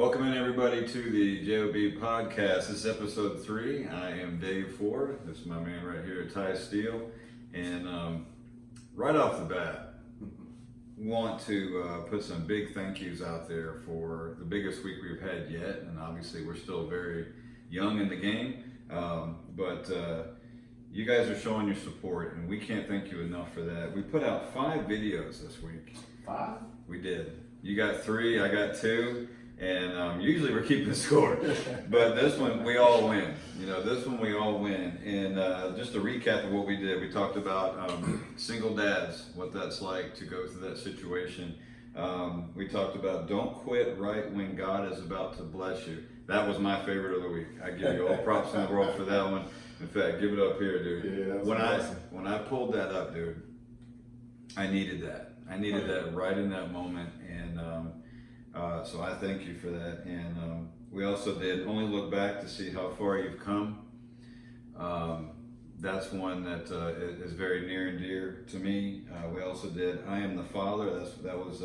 Welcome in everybody to the J.O.B podcast. This is episode 3. I am Dave Ford. This is my man right here, Ty Steele. And right off the bat, want to put some big thank yous out there for the biggest week we've had yet. And obviously we're still very young in the game. But you guys are showing your support and we can't thank you enough for that. We put out 5 videos this week. 5? We did. You got 3, I got 2. And usually we're keeping score, but this one we all win. You know, this one we all win. And just a recap of what we did, we talked about single dads, what that's like to go through that situation. We talked about don't quit right when God is about to bless you. That was my favorite of the week. I give you all props in the world for that one. In fact, give it up here, dude. Yeah, that's awesome. When I pulled that up, dude, I needed that. I needed that right in that moment. And so I thank you for that. And we also did only look back to see how far you've come. That's one that is very near and dear to me. We also did I Am the Father. That was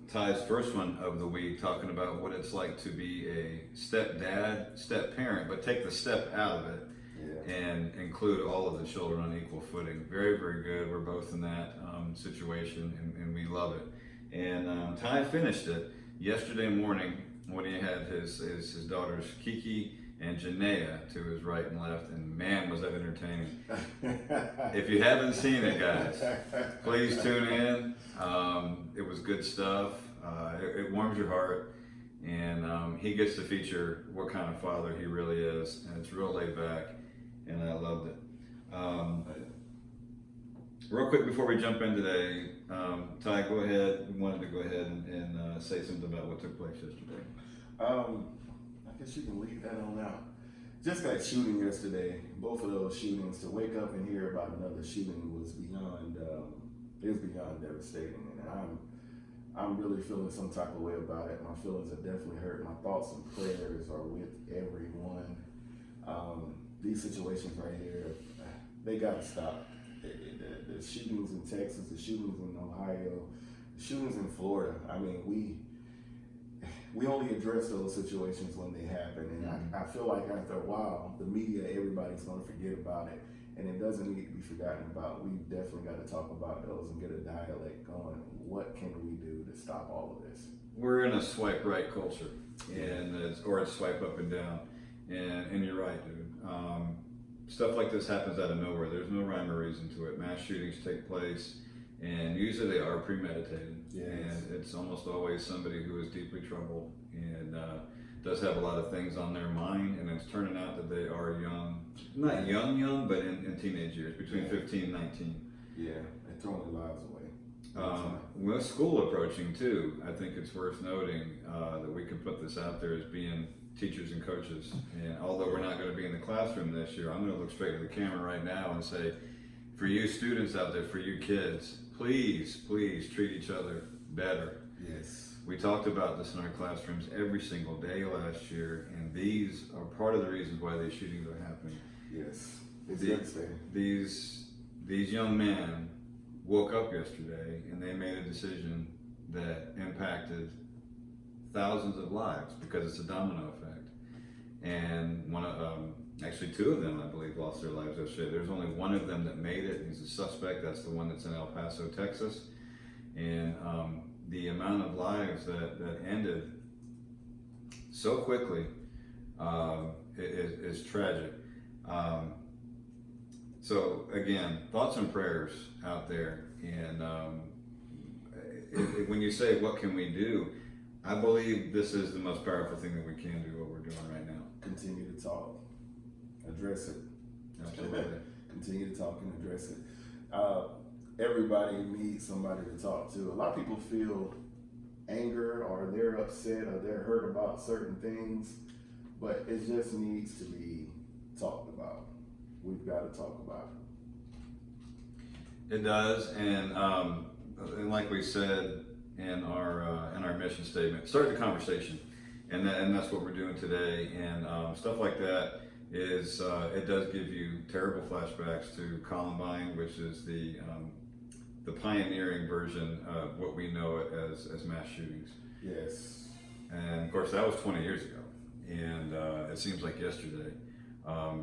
Ty's first one of the week, talking about what it's like to be a step-dad, step-parent, but take the step out of it and include all of the children on equal footing. Very, very good. We're both in that situation, and we love it. And Ty finished it yesterday morning when he had his daughters Kiki and Janaea to his right and left, and man, was that entertaining. If you haven't seen it, guys, please tune in. It was good stuff. It warms your heart, and he gets to feature what kind of father he really is, and it's real laid back, and I loved it. Real quick before we jump in today, Ty, go ahead. We wanted to go ahead and say something about what took place yesterday. I guess you can leave that on out. Just that shooting yesterday, both of those shootings, to wake up and hear about another shooting was beyond, it was beyond devastating. And I'm really feeling some type of way about it. My feelings are definitely hurt. My thoughts and prayers are with everyone. These situations right here, they gotta stop. The shootings in Texas, the shootings in Ohio, the shootings in Florida. I mean, we only address those situations when they happen, and I feel like after a while, the media, everybody's going to forget about it, and it doesn't need to be forgotten about. We've definitely got to talk about those and get a dialect going. What can we do to stop all of this? We're in a swipe right culture, and or it's swipe up and down, and you're right, dude. Stuff like this happens out of nowhere. There's no rhyme or reason to it. Mass shootings take place, and usually they are premeditated. Yes. And it's almost always somebody who is deeply troubled and does have a lot of things on their mind, and it's turning out that they are young, not young, but in teenage years, between 15 and 19. Yeah, they're throwing their lives away. With school approaching too, I think it's worth noting that we can put this out there as being teachers and coaches. And although we're not going to be in the classroom this year, I'm going to look straight at the camera right now and say, for you students out there, for you kids, please treat each other better. Yes. We talked about this in our classrooms every single day last year, and these are part of the reasons why these shootings are happening. Yes. It's devastating. These young men woke up yesterday and they made a decision that impacted thousands of lives because it's a domino effect. And actually 2 of them, I believe, lost their lives yesterday. There's only one of them that made it. He's a suspect. That's the one that's in El Paso, Texas. And the amount of lives that ended so quickly is tragic. So again, thoughts and prayers out there. And when you say, what can we do? I believe this is the most powerful thing that we can do, what we're doing right now. Continue to talk. Address it. Absolutely. Continue to talk and address it. Everybody needs somebody to talk to. A lot of people feel anger or they're upset or they're hurt about certain things, but it just needs to be talked about. We've got to talk about it. It does, and like we said in our mission statement, start the conversation, and that's what we're doing today. And stuff like that is it does give you terrible flashbacks to Columbine, which is the pioneering version of what we know as mass shootings. Yes. And of course, that was 20 years ago. And it seems like yesterday.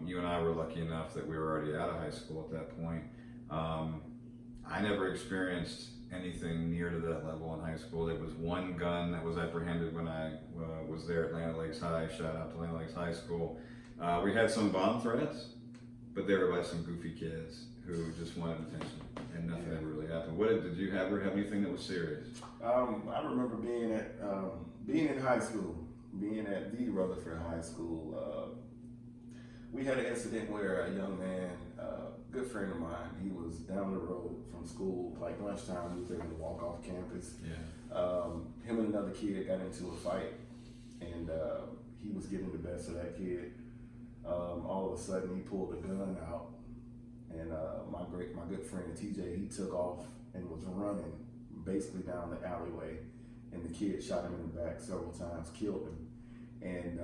You and I were lucky enough that we were already out of high school at that point. I never experienced anything near to that level in high school. There was one gun that was apprehended when I was there at Land Lakes High. Shout out to Land Lakes High School. We had some bomb threats, but they were by some goofy kids who just wanted attention, and nothing ever really happened. Did you ever have anything that was serious? I remember being in high school, being at the Rutherford High School. We had an incident where a young man, good friend of mine, he was down the road from school, like lunchtime, he was able to walk off campus. Yeah. Him and another kid got into a fight, and he was getting the best of that kid. All of a sudden, he pulled a gun out, and my good friend TJ, he took off and was running basically down the alleyway, and the kid shot him in the back several times, killed him, and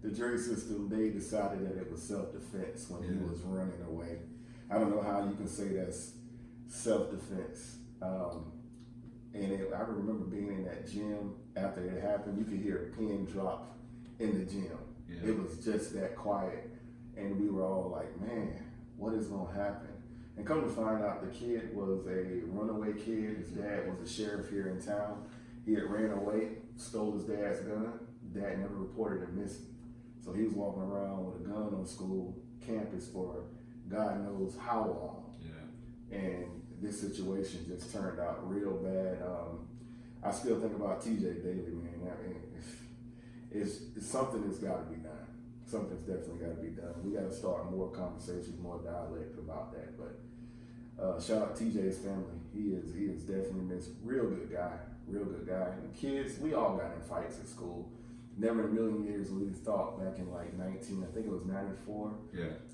the jury system, they decided that it was self-defense when he was running away. I don't know how you can say that's self-defense. I remember being in that gym after it happened. You could hear a pin drop in the gym. Yeah. It was just that quiet, and we were all like, man, what is going to happen? And come to find out, the kid was a runaway kid. His dad was a sheriff here in town. He had ran away, stole his dad's gun. Dad never reported him missing. So he was walking around with a gun on school campus for God knows how long. Yeah. And this situation just turned out real bad. I still think about TJ daily, man. I mean, it's something that's got to be done. Something's definitely got to be done. We got to start more conversations, more dialect about that. But shout out TJ's family. He is definitely missed. Real good guy. And kids, we all got in fights at school. Never in a million years would we thought back in like I think it was 94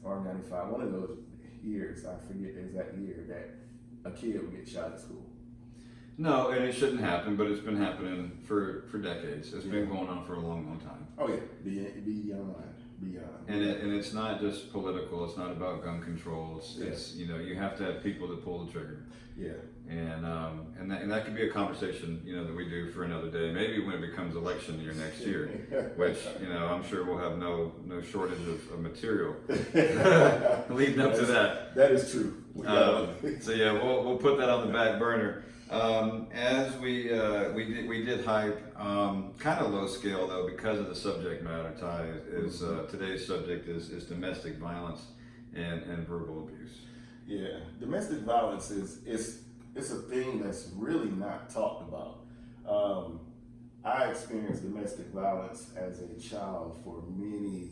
or 95, one of those years, I forget the exact year, that a kid would get shot at school. No, and it shouldn't happen, but it's been happening for decades. It's been going on for a long time. Oh yeah, beyond. And it's not just political. It's not about gun control. It's you have to have people that pull the trigger. Yeah. And that could be a conversation that we do for another day. Maybe when it becomes election year next year, which I'm sure we'll have no shortage of material leading up to that. That is true. So yeah, we'll put that on the back burner. As we did hype, kind of low scale though, because of the subject matter. Ty, is today's subject is domestic violence and verbal abuse. Yeah, domestic violence it's a thing that's really not talked about. I experienced domestic violence as a child for many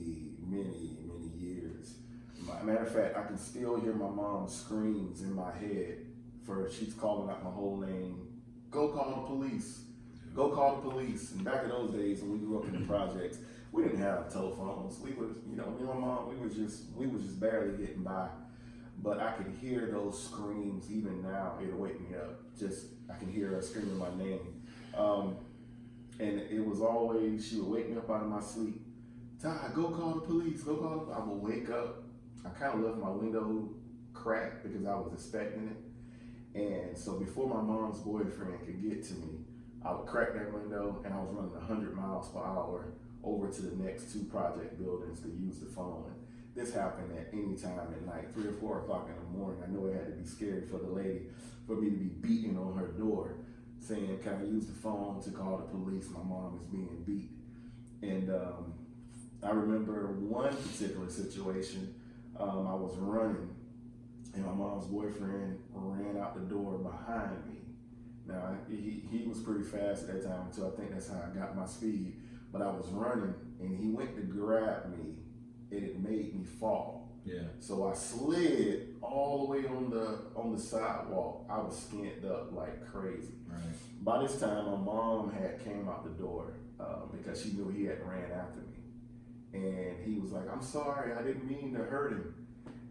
years. Matter of fact, I can still hear my mom's screams in my head. She's calling out my whole name. Go call the police. Go call the police. And back in those days when we grew up in the projects, we didn't have telephones. We was, me and my mom, we was just barely getting by. But I could hear those screams even now. It'll wake me up. I can hear her screaming my name. And it was always, she would wake me up out of my sleep. Ty, go call the police. Go call. I would wake up. I kind of left my window cracked because I was expecting it. And so before my mom's boyfriend could get to me, I would crack that window and I was running 100 miles per hour over to the next two project buildings to use the phone. This happened at any time at night, 3 or 4 o'clock in the morning. I know it had to be scary for the lady, for me to be beating on her door, saying, can I use the phone to call the police? My mom is being beat. And I remember one particular situation, I was running and my mom's boyfriend ran out the door behind me. Now, he was pretty fast at that time, so I think that's how I got my speed. But I was running, and he went to grab me, and it made me fall. Yeah. So I slid all the way on the sidewalk. I was skint up like crazy. Right. By this time, my mom had came out the door because she knew he had ran after me. And he was like, I'm sorry, I didn't mean to hurt him.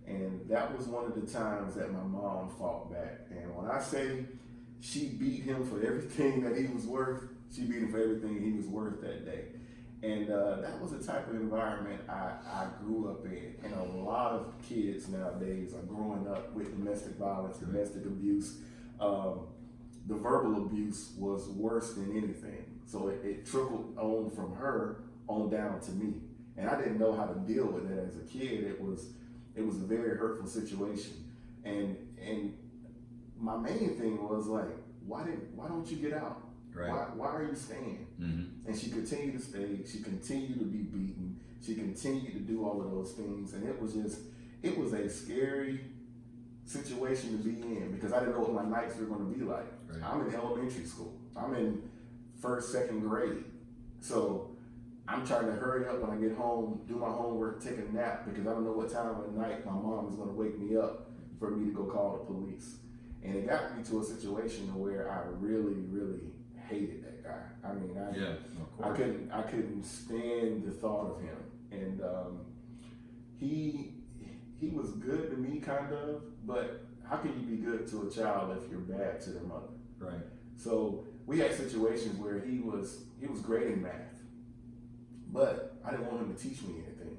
And that was one of the times that my mom fought back. And when I say she beat him for everything that he was worth, she beat him for everything he was worth that day. And that was the type of environment I grew up in. And a lot of kids nowadays are growing up with domestic violence, domestic abuse. the verbal abuse was worse than anything. So it trickled on from her on down to me. And I didn't know how to deal with it as a kid. It was a very hurtful situation. And my main thing was like, why don't you get out? Right. Why are you staying? Mm-hmm. And she continued to stay. She continued to be beaten. She continued to do all of those things. And it was a scary situation to be in because I didn't know what my nights were going to be like. Right. I'm in elementary school. I'm in first, second grade. So I'm trying to hurry up when I get home, do my homework, take a nap because I don't know what time of the night my mom is going to wake me up for me to go call the police. And it got me to a situation where I really, really hated that guy. I mean, I couldn't stand the thought of him. And he was good to me, kind of, but how can you be good to a child if you're bad to their mother? Right. So we had situations where he was great in math, but I didn't want him to teach me anything.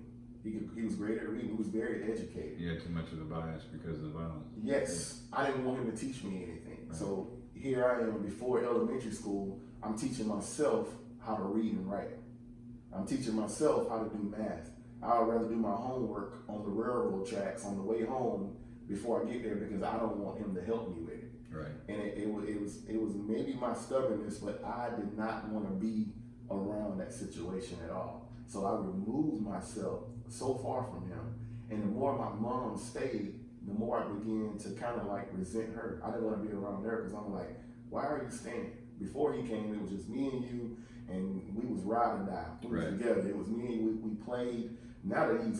He was great at reading. He was very educated. You had too much of a bias because of the violence. Yes, I didn't want him to teach me anything. Right. So here I am before elementary school. I'm teaching myself how to read and write. I'm teaching myself how to do math. I'd rather do my homework on the railroad tracks on the way home before I get there because I don't want him to help me with it. Right. And it was maybe my stubbornness, but I did not want to be around that situation at all. So I removed myself so far from him. And the more my mom stayed, the more I began to kind of like resent her. I didn't want to be around her because I'm like, why are you staying? Before he came, it was just me and you, and we was ride and die. We was together. It was me and we played. Now that he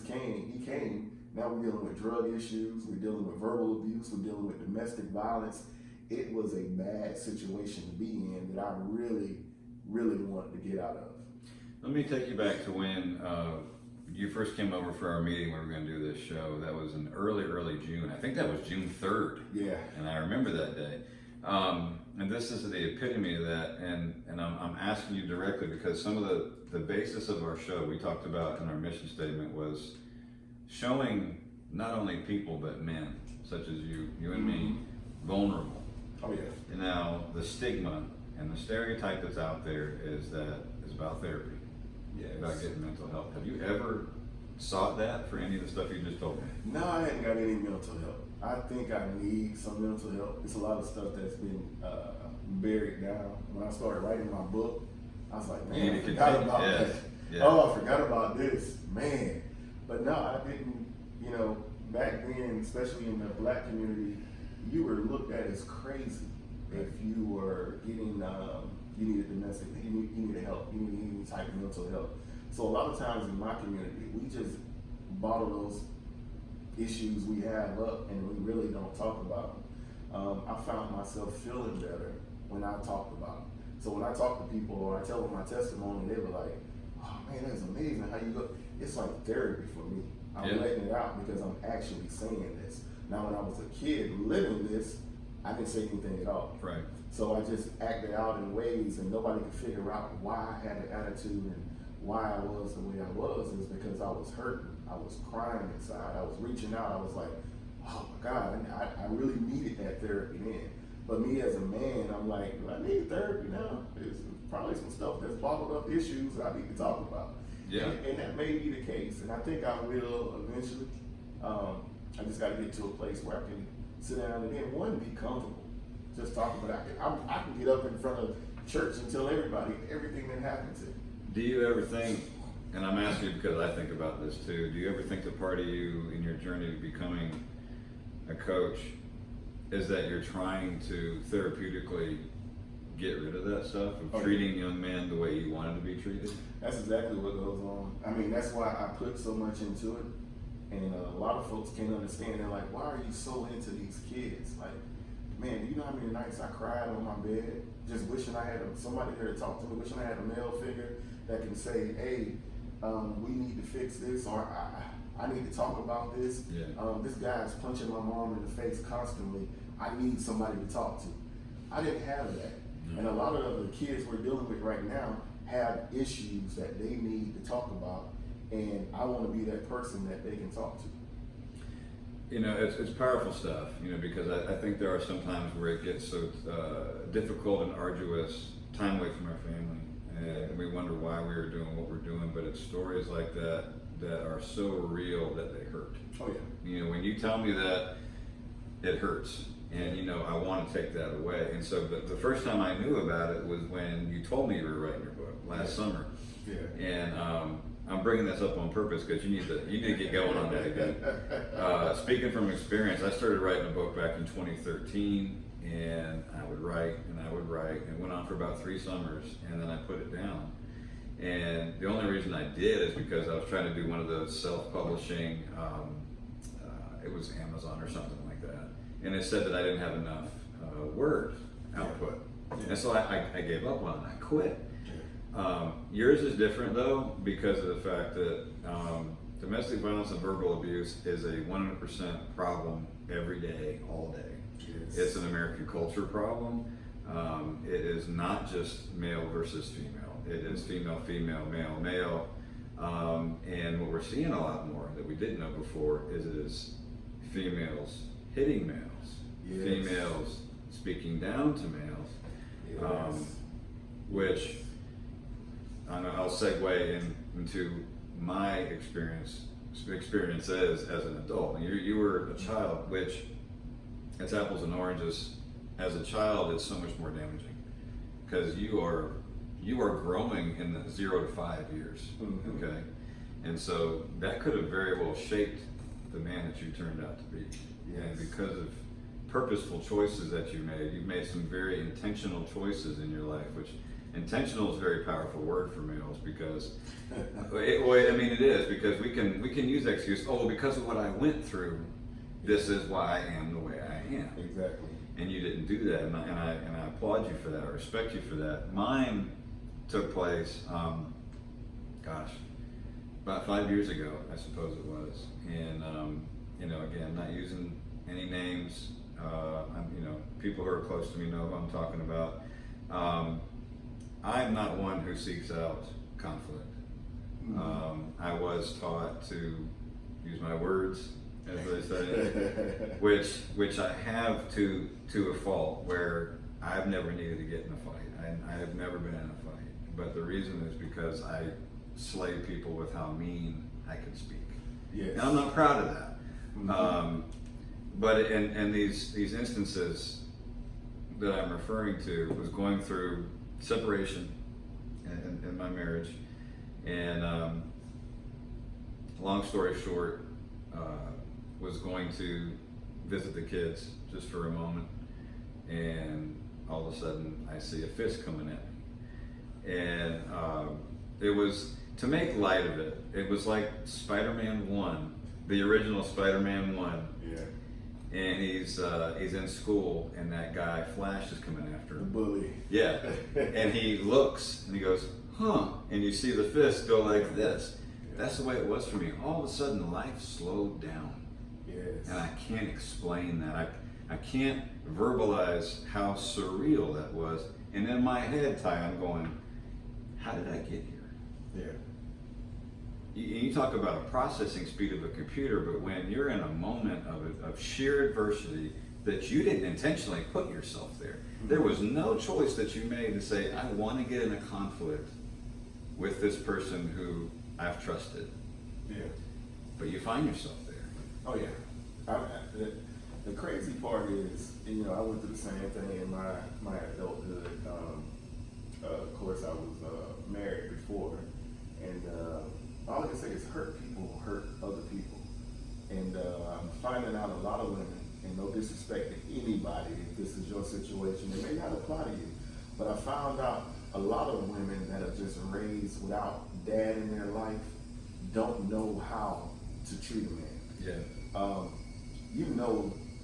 came, now we're dealing with drug issues, we're dealing with verbal abuse, we're dealing with domestic violence. It was a bad situation to be in that I really, really wanted to get out of. Let me take you back to when you first came over for our meeting when we were going to do this show. That was in early June. I think that was June 3rd. Yeah. And I remember that day. And this is the epitome of that. And I'm asking you directly because some of the basis of our show we talked about in our mission statement was showing not only people but men, such as you and me, vulnerable. Oh yeah. And now the stigma and the stereotype that's out there is that it's about therapy. Yes. About getting mental help. Have you ever sought that for any of the stuff you just told me? No, I hadn't got any mental help. I think I need some mental help. It's a lot of stuff that's been buried down. When I started writing my book, I was like, man, I forgot about that. Yeah. Oh, I forgot about this, man. But no, I didn't, back then, especially in the black community, you were looked at as crazy if you were getting, you needed domestic, you needed help, you needed any type of mental help. So a lot of times in my community, we just bottle those issues we have up and we really don't talk about them. I found myself feeling better when I talked about them. So when I talk to people or I tell them my testimony, they were like, oh man, that's amazing how you go. It's like therapy for me. I'm letting it out because I'm actually saying this. Now when I was a kid living this, I didn't say anything at all. Right. So I just acted out in ways and nobody could figure out why I had an attitude and why I was the way I was. Is because I was hurting. I was crying inside. I was reaching out. I was like, oh my God, I really needed that therapy then. But me as a man, I'm like, do I need therapy now? There's probably some stuff that's bottled up issues that I need to talk about. Yeah. And that may be the case. And I think I will eventually. I just got to get to a place where I can sit down and then be comfortable. Just talking about it. I can get up in front of church and tell everybody everything that happened to me. Do you ever think, and I'm asking you because I think about this too, do you ever think that part of you in your journey to becoming a coach is that you're trying to therapeutically get rid of that stuff, of treating young men the way you wanted to be treated? That's exactly what goes on. I mean, that's why I put so much into it. And a lot of folks can't understand. They're like, why are you so into these kids? Like, man, do you know how many nights I cried on my bed just wishing I had somebody there to talk to me, wishing I had a male figure that can say, hey, we need to fix this, or I need to talk about this. Yeah. This guy is punching my mom in the face constantly. I need somebody to talk to. I didn't have that. No. And a lot of the kids we're dealing with right now have issues that they need to talk about, and I want to be that person that they can talk to. it's powerful stuff, because I think there are some times where it gets so difficult and arduous, time away from our family, and we wonder why we are doing what we're doing, but it's stories like that are so real that they hurt. Oh yeah. When you tell me that, it hurts, and I want to take that away. And so the first time I knew about it was when you told me you were writing your book last summer. Yeah. And I'm bringing this up on purpose because you need to get going on that again. Speaking from experience, I started writing a book back in 2013, and I would write and I would write, and it went on for about 3 summers, and then I put it down. And the only reason I did is because I was trying to do one of those self-publishing, it was Amazon or something like that, and it said that I didn't have enough word output, and so I gave up on it. I quit. Yours is different though, because of the fact that domestic violence and verbal abuse is a 100% problem every day, all day. Yes. It's an American culture problem. It is not just male versus female. It is female, female, male, male. And what we're seeing a lot more that we didn't know before is it is females hitting males, yes. females speaking down to males, Yes. which I'll segue into my experiences as an adult. You were a child, which it's apples and oranges. As a child, it's so much more damaging because you are growing in the 0 to 5 years. Mm-hmm. Okay, and so that could have very well shaped the man that you turned out to be. Yes. And because of purposeful choices that you've made some very intentional choices in your life, which intentional is a very powerful word for males because, it is, because we can use that excuse, because of what I went through, this is why I am the way I am. Exactly. And you didn't do that, and I applaud you for that, I respect you for that. Mine took place, about 5 years ago, I suppose it was, and again, not using any names, people who are close to me know who I'm talking about. I'm not one who seeks out conflict. Mm-hmm. I was taught to use my words, as they say, which I have to a fault, where I've never needed to get in a fight. I have never been in a fight, but the reason is because I slay people with how mean I can speak. Yes. And I'm not proud of that. Mm-hmm. But in these instances that I'm referring to was going through separation in my marriage, and long story short, was going to visit the kids just for a moment, and all of a sudden I see a fist coming at me, and it was, to make light of it, it was like Spider-Man 1, the original Spider-Man 1. Yeah. And he's in school, and that guy Flash is coming after The him. bully. Yeah, and he looks and he goes, huh? And you see the fist go like this. Yeah. That's the way it was for me. All of a sudden, life slowed down, Yes. and I can't explain that. I can't verbalize how surreal that was. And in my head, Ty, I'm going, how did I get here? Yeah. You talk about a processing speed of a computer, but when you're in a moment of sheer adversity that you didn't intentionally put yourself there, there was no choice that you made to say, I want to get in a conflict with this person who I've trusted. Yeah. But you find yourself there. Oh yeah. The crazy part is, I went through the same thing in my adulthood. Of course, I was married before, and all I can say is hurt people hurt other people. And I'm finding out a lot of women, and no disrespect to anybody, if this is your situation, it may not apply to you, but I found out a lot of women that are just raised without dad in their life don't know how to treat a man. Yeah.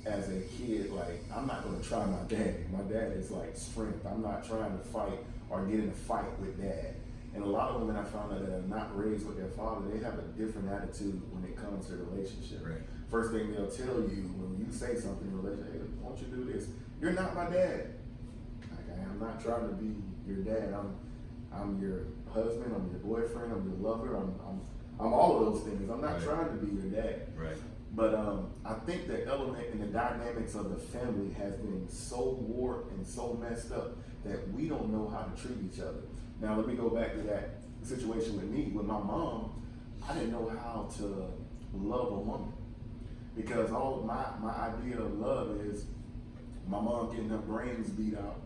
As a kid, like, I'm not gonna try my daddy. My dad is like strength. I'm not trying to fight or get in a fight with dad. And a lot of women I found out that are not raised with their father, they have a different attitude when it comes to relationship. Right. First thing they'll tell you when you say something in a relationship, hey, why don't you do this? You're not my dad. Like, I'm not trying to be your dad. I'm your husband, I'm your boyfriend, I'm your lover, I'm all of those things. I'm not Right. trying to be your dad. Right. But I think the element and the dynamics of the family has been so warped and so messed up that we don't know how to treat each other. Now let me go back to that situation with me. With my mom, I didn't know how to love a woman. Because all my idea of love is my mom getting her brains beat out.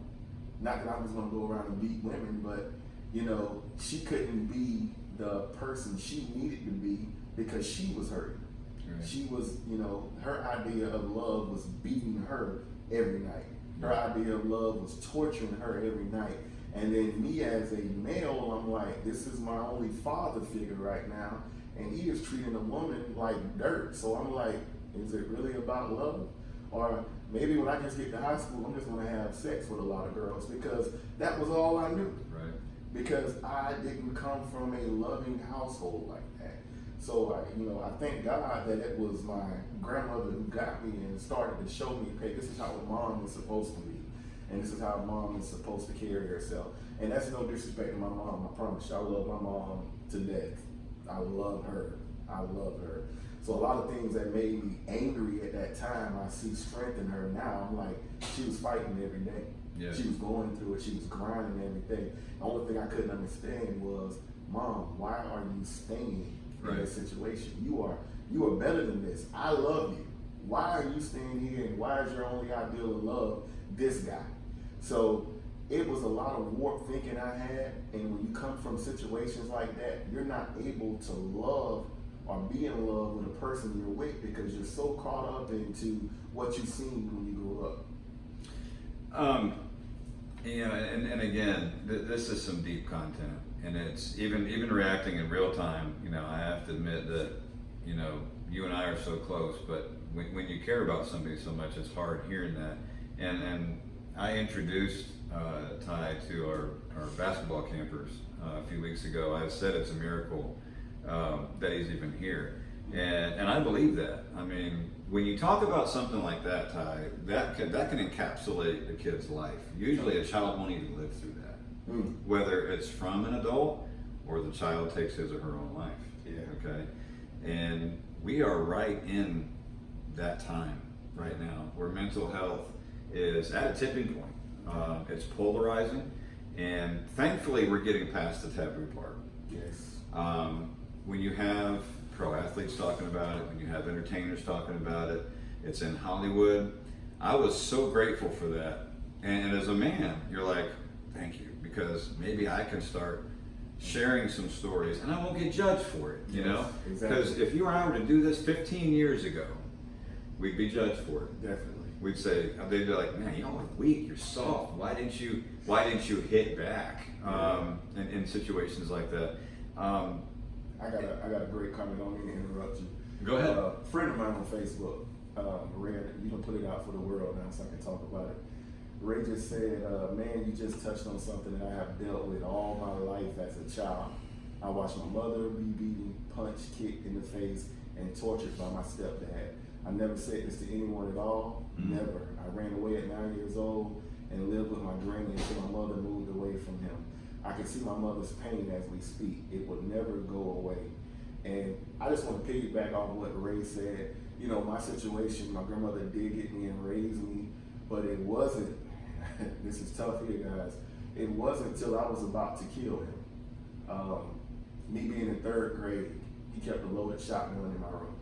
Not that I was gonna go around and beat women, but you know, she couldn't be the person she needed to be because she was hurting. Right. She was, you know, her idea of love was beating her every night. Her idea of love was torturing her every night. And then me as a male, I'm like, this is my only father figure right now, and he is treating a woman like dirt. So I'm like, is it really about love? Or maybe when I just get to high school, I'm just gonna have sex with a lot of girls because that was all I knew. Right. Because I didn't come from a loving household like that. So I thank God that it was my grandmother who got me and started to show me, okay, this is how a mom is supposed to be. And this is how a mom is supposed to carry herself. And that's no disrespect to my mom, I promise you. I love my mom to death. I love her. I love her. So a lot of things that made me angry at that time, I see strength in her now. I'm like, she was fighting every day. Yeah. She was going through it. She was grinding everything. The only thing I couldn't understand was, Mom, why are you staying in this situation? You are better than this. I love you. Why are you staying here, and why is your only ideal of love this guy? So it was a lot of warped thinking I had, and when you come from situations like that, you're not able to love or be in love with a person you're with because you're so caught up into what you've seen when you grew up. And again, this is some deep content, and it's even reacting in real time. I have to admit that you and I are so close, but when you care about somebody so much, it's hard hearing that. And I introduced Ty to our basketball campers a few weeks ago. I said it's a miracle that he's even here, and I believe that. I mean, when you talk about something like that, Ty, that can encapsulate the kid's life. Usually a child won't even live through that, whether it's from an adult or the child takes his or her own life. Yeah. Okay. And we are right in that time right now where mental health is at a tipping point. It's polarizing, and thankfully we're getting past the taboo part. Yes. When you have pro athletes talking about it, when you have entertainers talking about it, it's in Hollywood. I was so grateful for that. And as a man, you're like, thank you, because maybe I can start sharing some stories and I won't get judged for it, you know? Exactly. Because if you and I were to do this 15 years ago, we'd be judged for it. Definitely. We'd say, they'd be like, man, you're weak, you're soft. Why didn't you hit back in situations like that? I got a great comment. I don't mean to interrupt you. Go ahead. A friend of mine on Facebook, Ray, you can put it out for the world now so I can talk about it. Ray just said, man, you just touched on something that I have dealt with all my life as a child. I watched my mother be beaten, punched, kicked in the face, and tortured by my stepdad. I never said this to anyone at all, never. I ran away at 9 years old and lived with my granny until my mother moved away from him. I can see my mother's pain as we speak. It would never go away. And I just want to piggyback off what Ray said. My situation, my grandmother did get me and raised me, but it wasn't, this is tough here, guys. It wasn't until I was about to kill him. Me being in third grade, he kept a loaded shotgun in my room.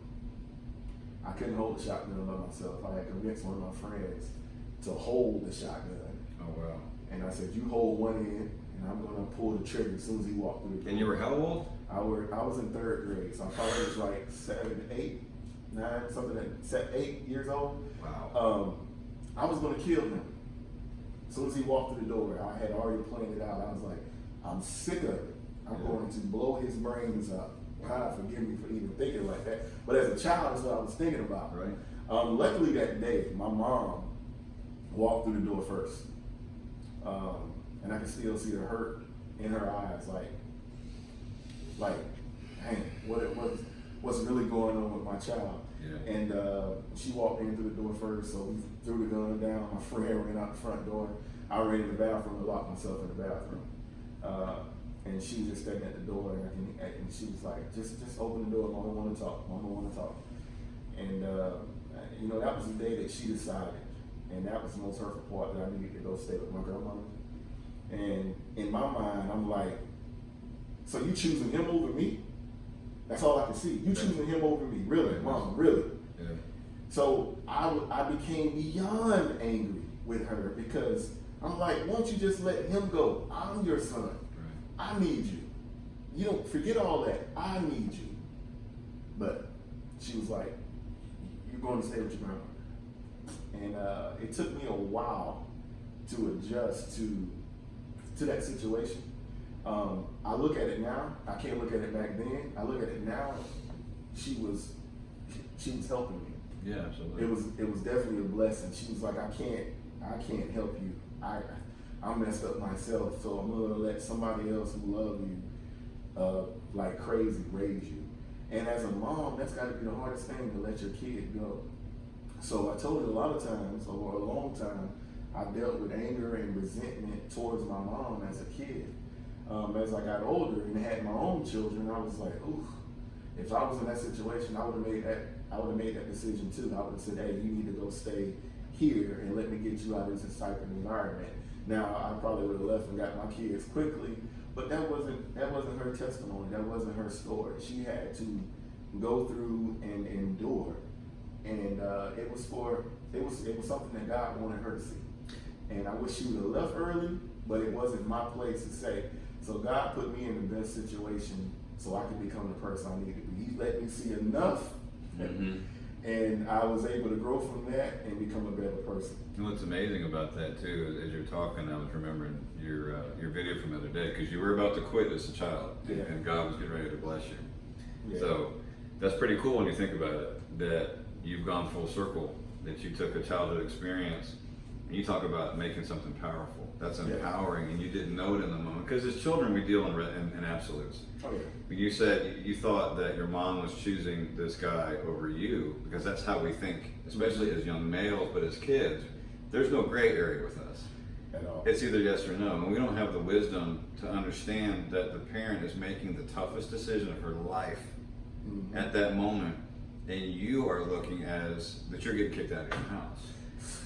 I couldn't hold the shotgun by myself. I had convinced one of my friends to hold the shotgun. Oh, wow. And I said, you hold one end, and I'm gonna pull the trigger as soon as he walked through the door. And you were how old? I was in third grade, so I probably was like 7, 8, 9, something like 8 years old. Wow. I was gonna kill him. As soon as he walked through the door, I had already planned it out. I was like, I'm sick of it. I'm going to blow his brains out. God forgive me for even thinking like that. But as a child, that's what I was thinking about. Right. Luckily that day, my mom walked through the door first. And I can still see the hurt in her eyes, like, dang, what's really going on with my child? Yeah. And she walked in through the door first, so we threw the gun down. My friend ran out the front door. I ran in the bathroom and locked myself in the bathroom. And she was just standing at the door, and she was like, just open the door. Mama want to talk. Mama want to talk. And that was the day that she decided, and that was the most hurtful part, that I needed to go stay with my grandmother. And in my mind, I'm like, so you choosing him over me? That's all I can see. You choosing him over me? Really, Mom? Really? Yeah. So I became beyond angry with her, because I'm like, won't you just let him go? I'm your son. Right. I need you. You don't forget all that. I need you. But she was like, you're going to stay with your grandmother. And it took me a while to adjust to that situation. I look at it now. I can't look at it back then. I look at it now. She was helping me. Yeah, absolutely. It was definitely a blessing. She was like, I can't help you. I messed up myself, so I'm gonna let somebody else who love you like crazy raise you. And as a mom, that's got to be the hardest thing, to let your kid go. So I told her a lot of times, over a long time, I dealt with anger and resentment towards my mom as a kid. As I got older and had my own children, I was like, oof, if I was in that situation, I would have made that decision too. I would have said, hey, you need to go stay here and let me get you out of this type of environment. Now, I probably would have left and got my kids quickly, but that wasn't her testimony. That wasn't her story. She had to go through and endure, and it was something that God wanted her to see. And I wish she would have left early, but it wasn't my place to say. So God put me in the best situation so I could become the person I needed to be. He let me see enough, and I was able to grow from that and become a better person. And what's amazing about that too, as you're talking, I was remembering your video from the other day, because you were about to quit as a child, and God was getting ready to bless you. Yeah. So that's pretty cool when you think about it, that you've gone full circle, that you took a childhood experience, and you talk about making something powerful. That's empowering, and you didn't know it in the moment, because as children we deal in absolutes. Oh yeah. You said you thought that your mom was choosing this guy over you, because that's how we think, especially as young males, but as kids, there's no gray area with us. At all. It's either yes or no, and we don't have the wisdom to understand that the parent is making the toughest decision of her life at that moment, and you are looking as that you're getting kicked out of your house.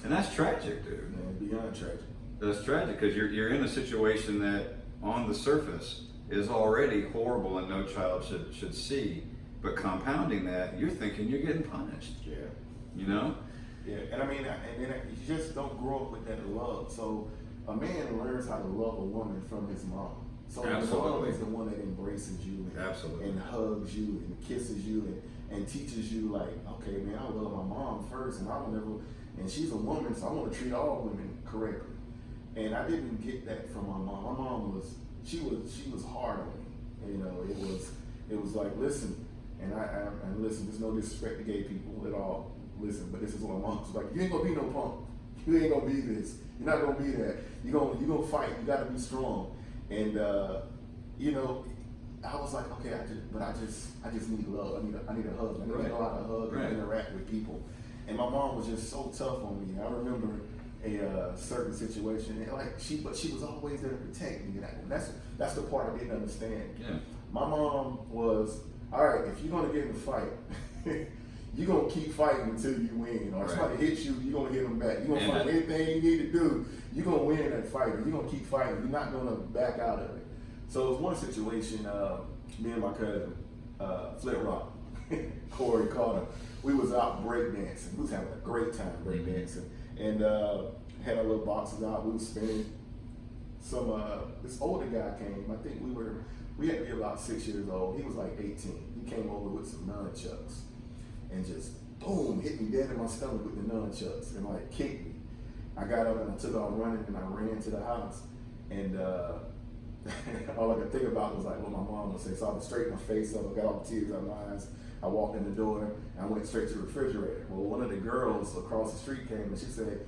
And that's tragic, dude. Man, beyond tragic. That's tragic, because you're in a situation that on the surface is already horrible and no child should see, but compounding that, you're thinking you're getting punished. Yeah. You know? Yeah, and I mean, and then you just don't grow up with that love. So a man learns how to love a woman from his mom. So the mom is the one that embraces you and hugs you and kisses you and teaches you, like, okay, man, I love my mom first, and I don't ever, and she's a woman, so I want to treat all women correctly. And I didn't get that from my mom. My mom was hard on me. You know, it was like, listen, and listen, there's no disrespect to gay people at all. Listen, but this is what my mom was like, you ain't gonna be no punk. You ain't gonna be this. You're not gonna be that. You're gonna fight. You gotta be strong. And I was like, okay, I just need love. I need a hug. I need to know how to hug and interact with people. And my mom was just so tough on me. I remember a certain situation, and like she was always there to protect me. And that's the part I didn't understand. Yeah. My mom was, all right, if you're gonna get in a fight, you're gonna keep fighting until you win. Or if somebody hits you, you're gonna hit them back. You're gonna find anything you need to do. You're gonna win that fight. You're gonna keep fighting. You're not gonna back out of it. So it was one situation, me and my cousin, Flint Rock, Corey Carter, we was out breakdancing. We was having a great time breakdancing. And had our little boxes out, we was spinning. This older guy came, I think we had to be about 6 years old. He was like 18. He came over with some nunchucks and just boom, hit me dead in my stomach with the nunchucks and like kicked me. I got up and I took off running and I ran to the house. And all I could think about was like what my mom would say. So I straightened my face up, I got all the tears out of my eyes. I walked in the door and I went straight to the refrigerator. Well, one of the girls across the street came and she said,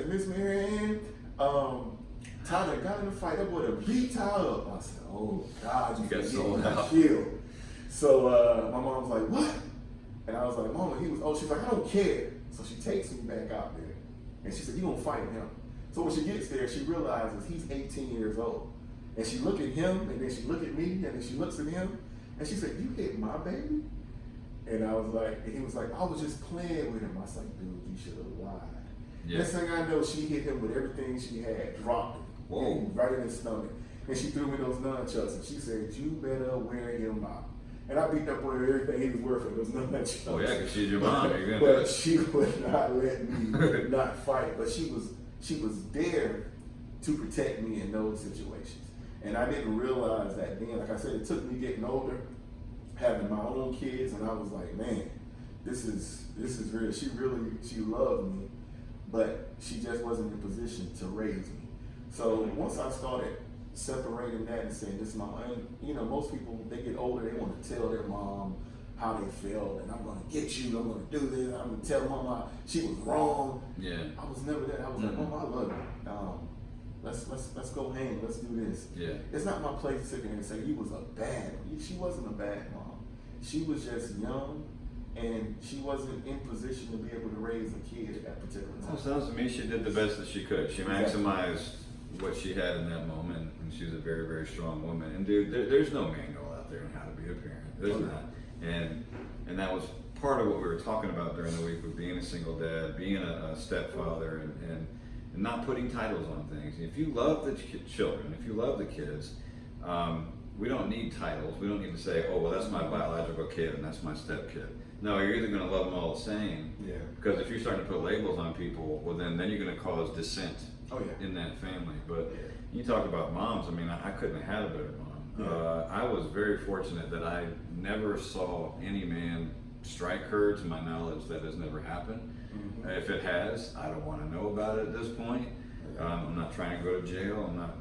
Miss Marianne, Tyler got in a fight. That boy beat Tyler up. I said, oh God, you got sold out. So my mom was like, what? And I was like, Mama, she's like, I don't care. So she takes me back out there and she said, you gonna fight him. So when she gets there, she realizes he's 18 years old. And she looked at him and then she looked at me and then she looks at him and she said, you hit my baby? And I was like, he was like, I was just playing with him. I was like, dude, you should have lied. Yeah. Next thing I know, she hit him with everything she had, dropped it, Whoa. right in his stomach. And she threw me those nunchucks, and she said, you better wear him out. And I beat up on her everything he was worth for those nunchucks. Oh yeah, because she's your mom. You're gonna do But it. she would not let me not fight. But she was there to protect me in those situations. And I didn't realize that then. Like I said, it took me getting older, having my own kids, and I was like, man, this is real. She loved me, but she just wasn't in position to raise me. So once I started separating that and saying, this is my mom, you know, most people, they get older, they want to tell their mom how they felt, and I'm going to get you, I'm going to do this, I'm going to tell mama she was wrong. Yeah. I was never that. I was like, Mama, I love you. Let's go hang, let's do this. Yeah. It's not my place to sit there and say you was a bad. She wasn't a bad mom. She was just young, and she wasn't in position to be able to raise a kid at that particular time. Well, sounds to me she did the best that she could. She maximized what she had in that moment, and she was a very, very strong woman. And dude, there's no manual out there on how to be a parent. There's not. And that was part of what we were talking about during the week with being a single dad, being a stepfather, and not putting titles on things. If you love the children, if you love the kids, we don't need titles. We don't need to say, oh, well, that's my biological kid and that's my step kid. No, you're either going to love them all the same. Yeah. Because if you're starting to put labels on people, well, then you're going to cause dissent in that family. But you talk about moms. I mean, I couldn't have had a better mom. Yeah. I was very fortunate that I never saw any man strike her. To my knowledge, that has never happened. Mm-hmm. If it has, I don't want to know about it at this point. I'm not trying to go to jail. I'm not,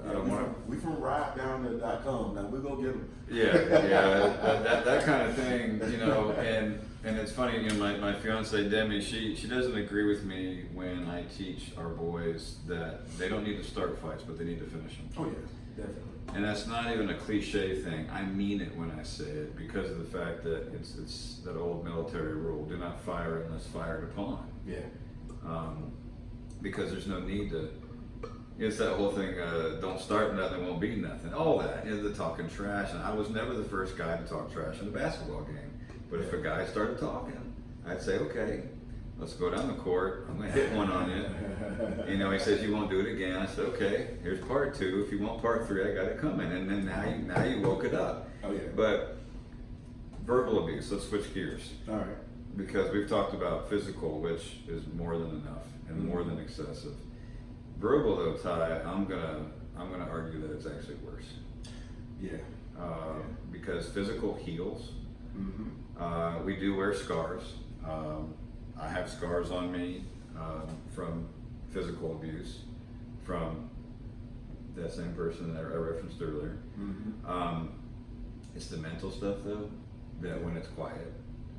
I don't want to. We from ridedown.com. Now we're gonna get them. Yeah, that kind of thing, and it's funny, my fiance Demi, she doesn't agree with me when I teach our boys that they don't need to start fights, but they need to finish them. Oh yeah, definitely. And that's not even a cliche thing. I mean it when I say it, because of the fact that it's that old military rule: do not fire unless fired upon. Yeah. Because there's no need to. It's that whole thing, don't start nothing, won't be nothing. All that, the talking trash. And I was never the first guy to talk trash in a basketball game. But if a guy started talking, I'd say, okay, let's go down the court. I'm going to hit one on you. He says, you won't do it again. I said, okay, here's part 2. If you want part 3, I got it coming. And then now you woke it up. Oh, yeah. But verbal abuse, let's switch gears. All right. Because we've talked about physical, which is more than enough and more than excessive. Verbal, though, Ty, I'm gonna argue that it's actually worse. Yeah. Because physical heals. Mm-hmm. We do wear scars. I have scars on me from physical abuse from that same person that I referenced earlier. Mm-hmm. It's the mental stuff, though, that when it's quiet.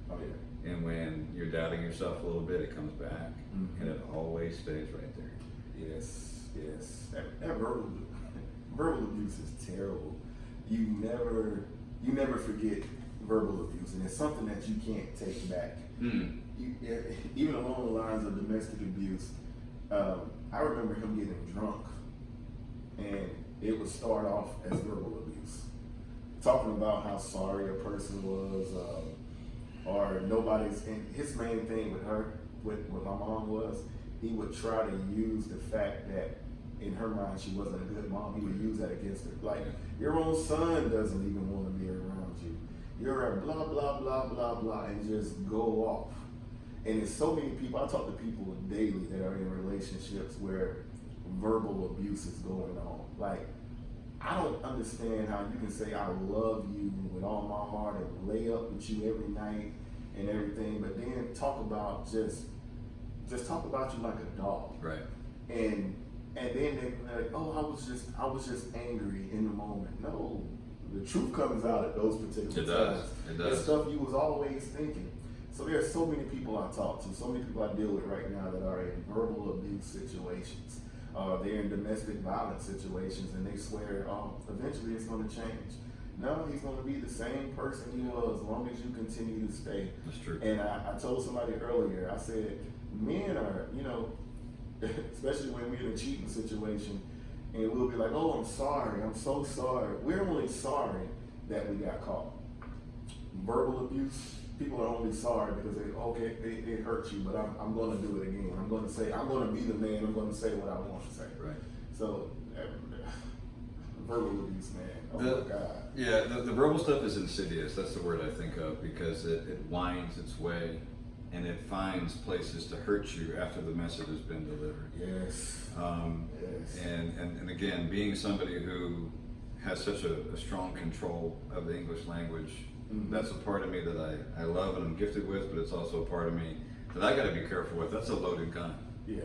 Oh yeah. And when you're doubting yourself a little bit, it comes back, Mm-hmm. and it always stays right there. Yes. That verbal abuse is terrible. You never forget verbal abuse, and it's something that you can't take back. Even along the lines of domestic abuse, I remember him getting drunk, and it would start off as verbal abuse, talking about how sorry a person was, or nobody's. And his main thing with her, with my mom, was he would try to use the fact that in her mind she wasn't a good mom. He would use that against her. Like, your own son doesn't even want to be around you. You're a blah, blah, blah, blah, blah, and just go off. And there's so many people, I talk to people daily that are in relationships where verbal abuse is going on. Like, I don't understand how you can say I love you with all my heart and lay up with you every night and everything, but then talk about just talk about you like a dog. Right. And then they're like, oh, I was just angry in the moment. No, the truth comes out at those particular times. It does. It's stuff you was always thinking. So there are so many people I talk to, so many people I deal with right now that are in verbal abuse situations. They're in domestic violence situations, and they swear, eventually it's going to change. No, he's going to be the same person he was as long as you continue to stay. That's true. And I told somebody earlier, I said, men are, especially when we're in a cheating situation, and we'll be like, oh, I'm sorry, I'm so sorry. We're only sorry that we got caught. Verbal abuse, people are only sorry because it hurt you, but I'm going to do it again. I'm going to be the man. I'm going to say what I want to say. Right. So, verbal abuse, man. Oh my God. Yeah, the verbal stuff is insidious. That's the word I think of, because it winds its way and it finds places to hurt you after the message has been delivered. Yes. Yes. And again, being somebody who has such a strong control of the English language, that's a part of me that I love and I'm gifted with, but it's also a part of me that I got to be careful with. That's a loaded gun. Yeah.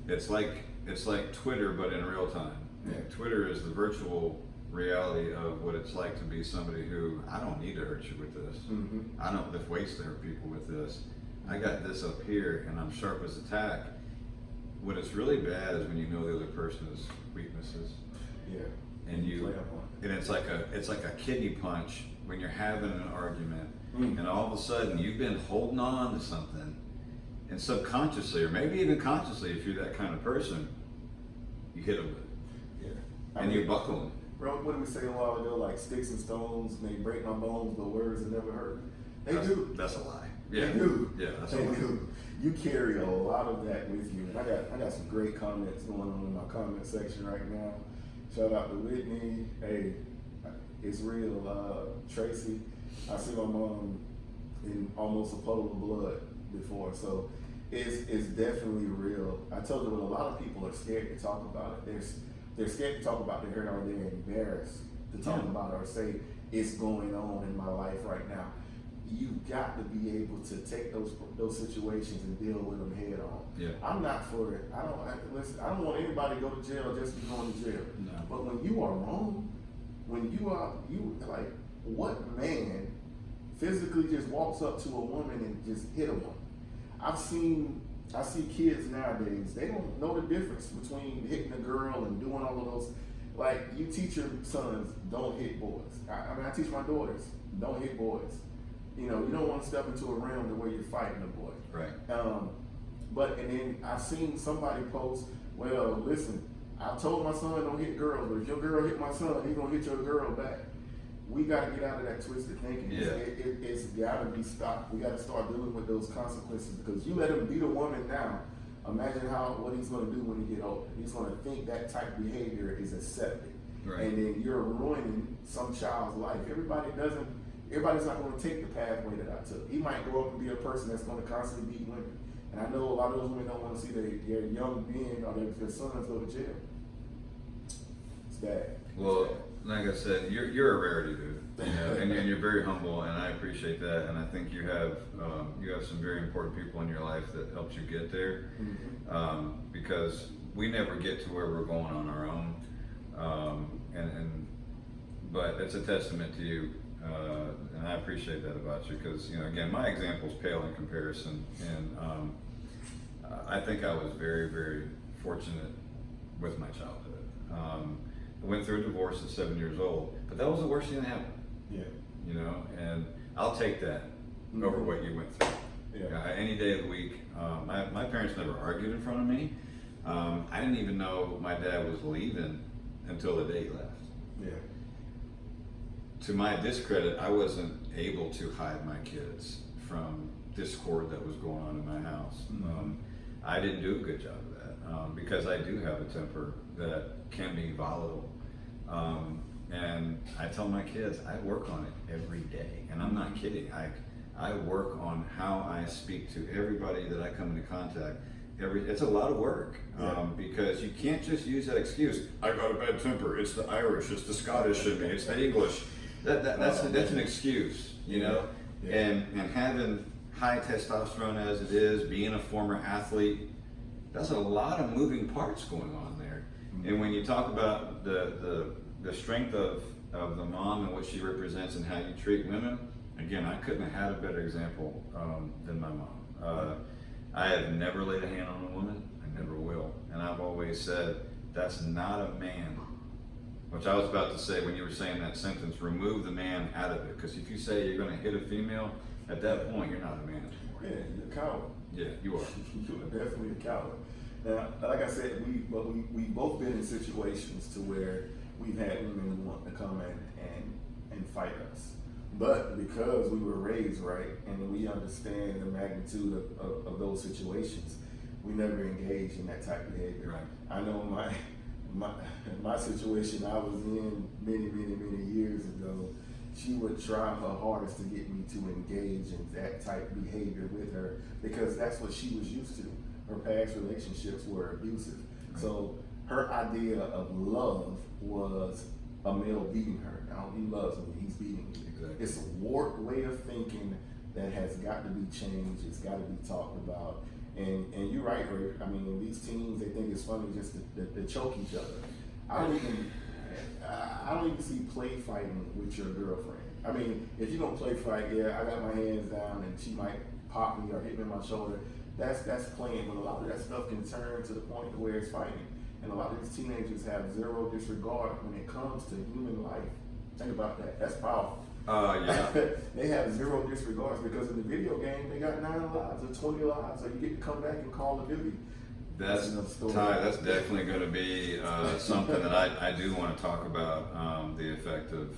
It's like Twitter, but in real time. Yeah. Twitter is the virtual reality of what it's like to be somebody who, I don't need to hurt you with this. I don't lift weights to hurt people with this. I got this up here and I'm sharp as a tack. What it's really bad is when you know the other person's weaknesses. Yeah. And it's like a kidney punch when you're having an argument and all of a sudden you've been holding on to something, and subconsciously or maybe even consciously, if you're that kind of person, you hit them with it. Yeah. And you buckle them. Bro, what did we say a while ago? Like, sticks and stones may break my bones, but words that never hurt me. That's a lie. Yeah. They do. Yeah, that's a they lie. do. You carry a lot of that with you. And I got some great comments going on in my comment section right now. Shout out to Whitney. Hey, it's real. Tracy, I see my mom in almost a puddle of blood before, so it's definitely real. I told you, when a lot of people are scared to talk about it, they're scared to talk about it, or they're embarrassed to talk about it or say it's going on in my life right now. You got to be able to take those situations and deal with them head on. Yeah. I'm not for it. I don't want anybody to go to jail just to go to jail. No. But when you are wrong, when you like, what man physically just walks up to a woman and just hit a woman? I see kids nowadays, they don't know the difference between hitting a girl and doing all of those. Like, you teach your sons, don't hit boys. I teach my daughters, don't hit boys. You know, you don't want to step into a realm to where you're fighting a boy. Right. And then I seen somebody post, well, listen, I told my son don't hit girls, but if your girl hit my son, he's gonna hit your girl back. We gotta get out of that twisted thinking. Yeah. It's gotta be stopped. We gotta start dealing with those consequences, because you let him beat a woman now, imagine what he's gonna do when he get older. He's gonna think that type of behavior is accepted. Right. And then you're ruining some child's life. Everybody's not going to take the pathway that I took. He might grow up and be a person that's going to constantly beat women. And I know a lot of those women don't want to see their young men or their sons go to jail. It's bad. Well, like I said, you're a rarity, dude. You know, and you're very humble, and I appreciate that. And I think you have some very important people in your life that helped you get there. Because we never get to where we're going on our own. But it's a testament to you. And I appreciate that about you, because, you know, again, my examples pale in comparison, and I think I was very, very fortunate with my childhood. I went through a divorce at 7 years old, but that was the worst thing that happened. Yeah. You know, and I'll take that over what you went through. Yeah. Any day of the week. My parents never argued in front of me. I didn't even know my dad was leaving until the day he left. Yeah. To my discredit, I wasn't able to hide my kids from discord that was going on in my house. I didn't do a good job of that, because I do have a temper that can be volatile. And I tell my kids, I work on it every day. And I'm not kidding. I work on how I speak to everybody that I come into contact. It's a lot of work, because you can't just use that excuse. I got a bad temper. It's the Irish. It's the Scottish in me. It's the English. That's an excuse, you know. And having high testosterone as it is, being a former athlete, that's a lot of moving parts going on there. And when you talk about the strength of the mom and what she represents and how you treat women, again, I couldn't have had a better example than my mom. I have never laid a hand on a woman. I never will. And I've always said, that's not a man. Which I was about to say when you were saying that sentence, remove the man out of it. Because if you say you're going to hit a female, at that point, you're not a man anymore. Yeah, you're a coward. Yeah, you are. You are definitely a coward. Now, like I said, we've both been in situations to where we've had women who want to come in and fight us. But because we were raised right and we understand the magnitude of those situations, we never engage in that type of behavior. Right. I know my situation I was in many years ago, she would try her hardest to get me to engage in that type of behavior with her because that's what she was used to. Her past relationships were abusive. Right. So her idea of love was a male beating her. Now he loves me, he's beating me. Exactly. It's a warped way of thinking that has got to be changed. It's got to be talked about. And you're right, Ray. I mean, these teens, they think it's funny just to choke each other. I don't even see play fighting with your girlfriend. I mean, if you're gonna play fight, yeah, I got my hands down and she might pop me or hit me on my shoulder. That's playing, but a lot of that stuff can turn to the point to where it's fighting. And a lot of these teenagers have zero disregard when it comes to human life. Think about that. That's powerful. Yeah. They have zero disregards because in the video game they got 9 lives or 20 lives, so you get to come back and Call of Duty. That's Ty. That's definitely going to be something that I do want to talk about. The effect of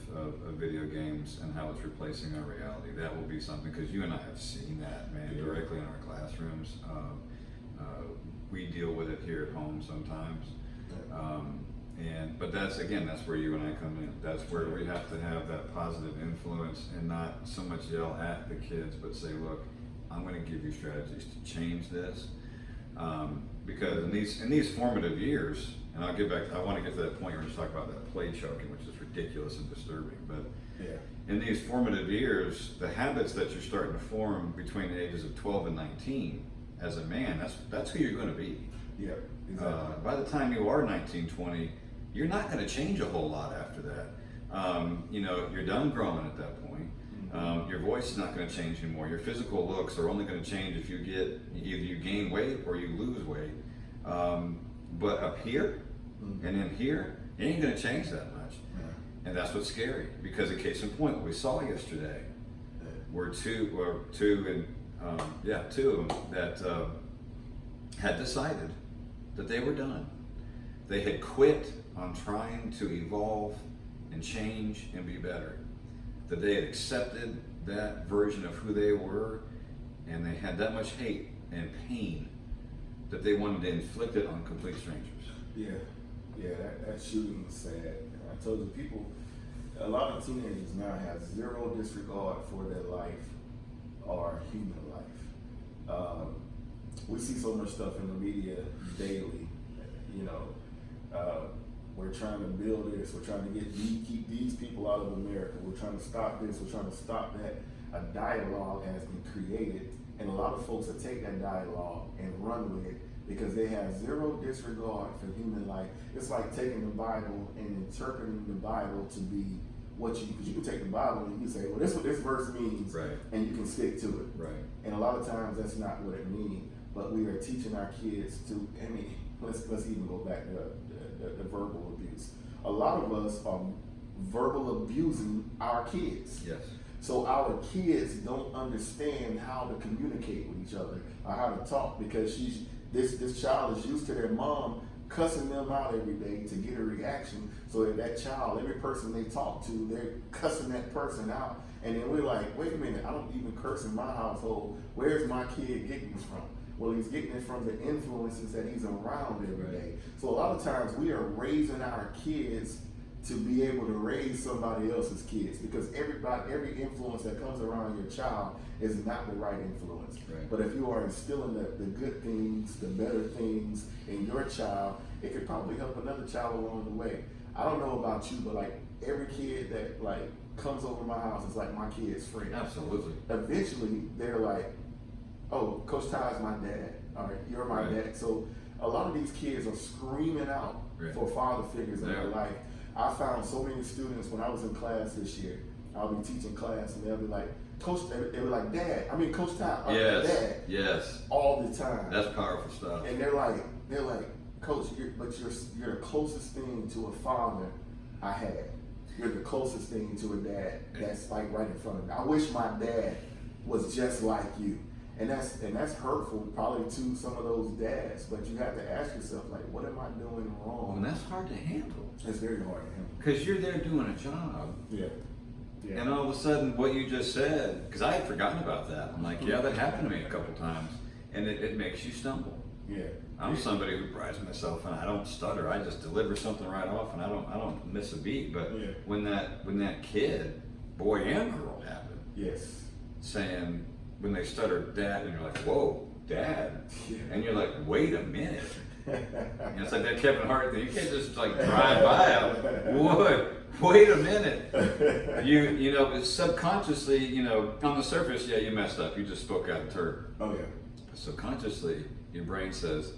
video games and how it's replacing our reality. That will be something because you and I have seen that, man, directly in our classrooms. We deal with it here at home sometimes. But that's where you and I come in. That's where we have to have that positive influence and not so much yell at the kids, but say, look, I'm going to give you strategies to change this. Because in these formative years, and I'll get back, I want to get to that point where we just talk about that play choking, which is ridiculous and disturbing. But in these formative years, the habits that you're starting to form between the ages of 12 and 19, as a man, that's who you're going to be. Yeah, exactly. By the time you are 19, 20, you're not going to change a whole lot after that. You're done growing at that point. Your voice is not going to change anymore. Your physical looks are only going to change if either you gain weight or you lose weight. But up here and in here, it ain't going to change that much. And that's what's scary because, a case in point, what we saw yesterday were two of them that had decided that they were done. They had quit on trying to evolve and change and be better. That they had accepted that version of who they were, and they had that much hate and pain that they wanted to inflict it on complete strangers. That shooting was sad. I told you, a lot of teenagers now have zero disregard for their life or human life. We see so much stuff in the media daily. We're trying to build this. We're trying to keep these people out of America. We're trying to stop this. We're trying to stop that. A dialogue has been created, and a lot of folks will take that dialogue and run with it because they have zero disregard for human life. It's like taking the Bible and interpreting the Bible to be because you can take the Bible and you say, well, this is what this verse means, right, and you can stick to it. Right. And a lot of times that's not what it means. But we are teaching our kids to. Let's even go back to the verbal abuse. A lot of us are verbal abusing our kids. Yes. So our kids don't understand how to communicate with each other or how to talk because this child is used to their mom cussing them out every day to get a reaction. So that child, every person they talk to, they're cussing that person out. And then we're like, wait a minute, I don't even curse in my household. Where's my kid getting this from? Well, he's getting it from the influences that he's around every day. So a lot of times we are raising our kids to be able to raise somebody else's kids because every influence that comes around your child is not the right influence. Right. But if you are instilling the good things, the better things in your child, it could probably help another child along the way. I don't know about you, but like every kid that like comes over to my house is like my kid's friend. Absolutely. Eventually, they're like, oh, Coach Ty's my dad. All right, you're my dad. So a lot of these kids are screaming out for father figures in their life. I found so many students when I was in class this year. I'll be teaching class and they'll be like, Coach, they were like, Dad. I mean, Coach Ty, Dad. Yes. All the time. That's powerful stuff. And they're like, Coach, you're the closest thing to a father I had. You're the closest thing to a dad that's like right in front of me. I wish my dad was just like you. And that's hurtful probably to some of those dads, but you have to ask yourself, like, what am I doing wrong? And that's hard to handle. It's very hard to handle. Because you're there doing a job. Yeah. Yeah. And all of a sudden, what you just said, because I had forgotten about that. I'm like, yeah, that happened to me a couple times, and it makes you stumble. Yeah. I'm somebody who prides myself, and I don't stutter. I just deliver something right off, and I don't miss a beat. But Yeah. when that kid, boy and girl, happened, Yes. saying when they stuttered, Dad, and you're like, whoa, Dad, Yeah. and you're like, wait a minute. And it's like that Kevin Hart thing. You can't just like drive by. What? Wait a minute. You know, subconsciously, you know, on the surface, yeah, you messed up. You just spoke out of turn. Oh yeah. But subconsciously, your brain says,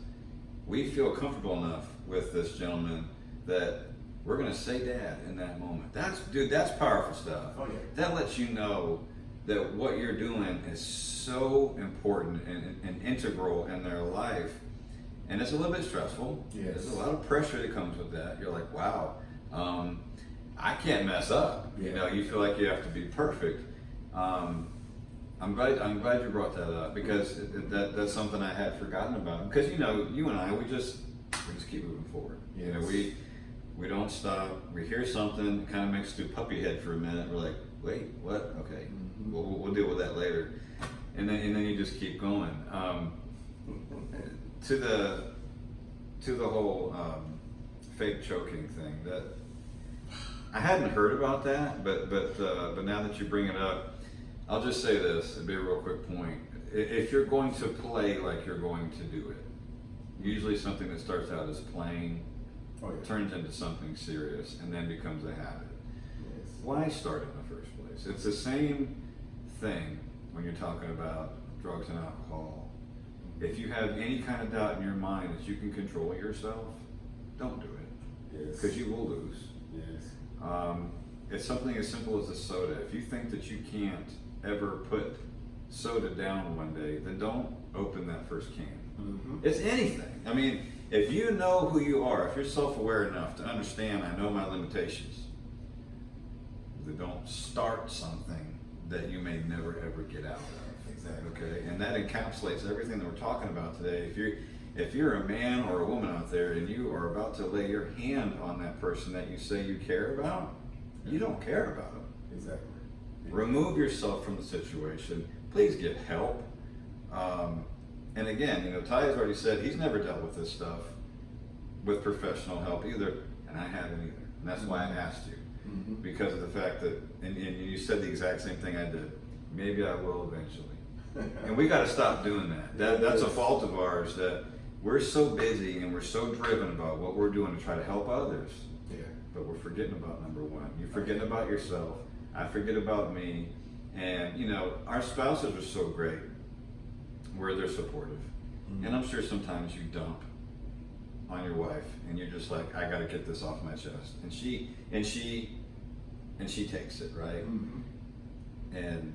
we feel comfortable enough with this gentleman that we're gonna say Dad in that moment. That's powerful stuff. Oh yeah. That lets you know that what you're doing is so important and integral in their life. And it's a little bit stressful. Yes. There's a lot of pressure that comes with that. You're like, wow, I can't mess up. Yeah. You know, you feel like you have to be perfect. I'm glad you brought that up, because that's something I had forgotten about. Because you know, you and I, we just keep moving forward. Yes. You know, we don't stop. We hear something, kind of makes us do puppy head for a minute. We're like, wait, what? Okay, Mm-hmm. we'll deal with that later. And then you just keep going. To the whole fake choking thing, that I hadn't heard about that, but now that you bring it up, I'll just say this. It'll be a real quick point. If you're going to play like you're going to do it, usually something that starts out as playing turns into something serious and then becomes a habit. Yes. Why start in the first place? It's the same thing when you're talking about drugs and alcohol. If you have any kind of doubt in your mind that you can control yourself, don't do it. Yes. Because you will lose. Yes. It's something as simple as a soda. If you think that you can't ever put soda down one day, then don't open that first can. Mm-hmm. It's anything. I mean, if you know who you are, if you're self-aware enough to understand, I know my limitations, then don't start something that you may never ever get out of. Exactly. Okay, and that encapsulates everything that we're talking about today. If you're a man or a woman out there and you are about to lay your hand on that person that you say you care about, you don't care about them. Exactly. Remove yourself from the situation. Please get help. And again, you know, Ty has already said he's never dealt with this stuff with professional help either, and I haven't either. And that's why I asked you, Mm-hmm. because of the fact that, and you said the exact same thing I did. Maybe I will eventually. And we got to stop doing that. That's a fault of ours, that we're so busy and we're so driven about what we're doing to try to help others. Yeah. But we're forgetting about number one. You're forgetting about yourself. I forget about me. And, you know, our spouses are so great where they're supportive. Mm-hmm. And I'm sure sometimes you dump on your wife and you're just like, I got to get this off my chest. And she takes it, right? Mm-hmm. And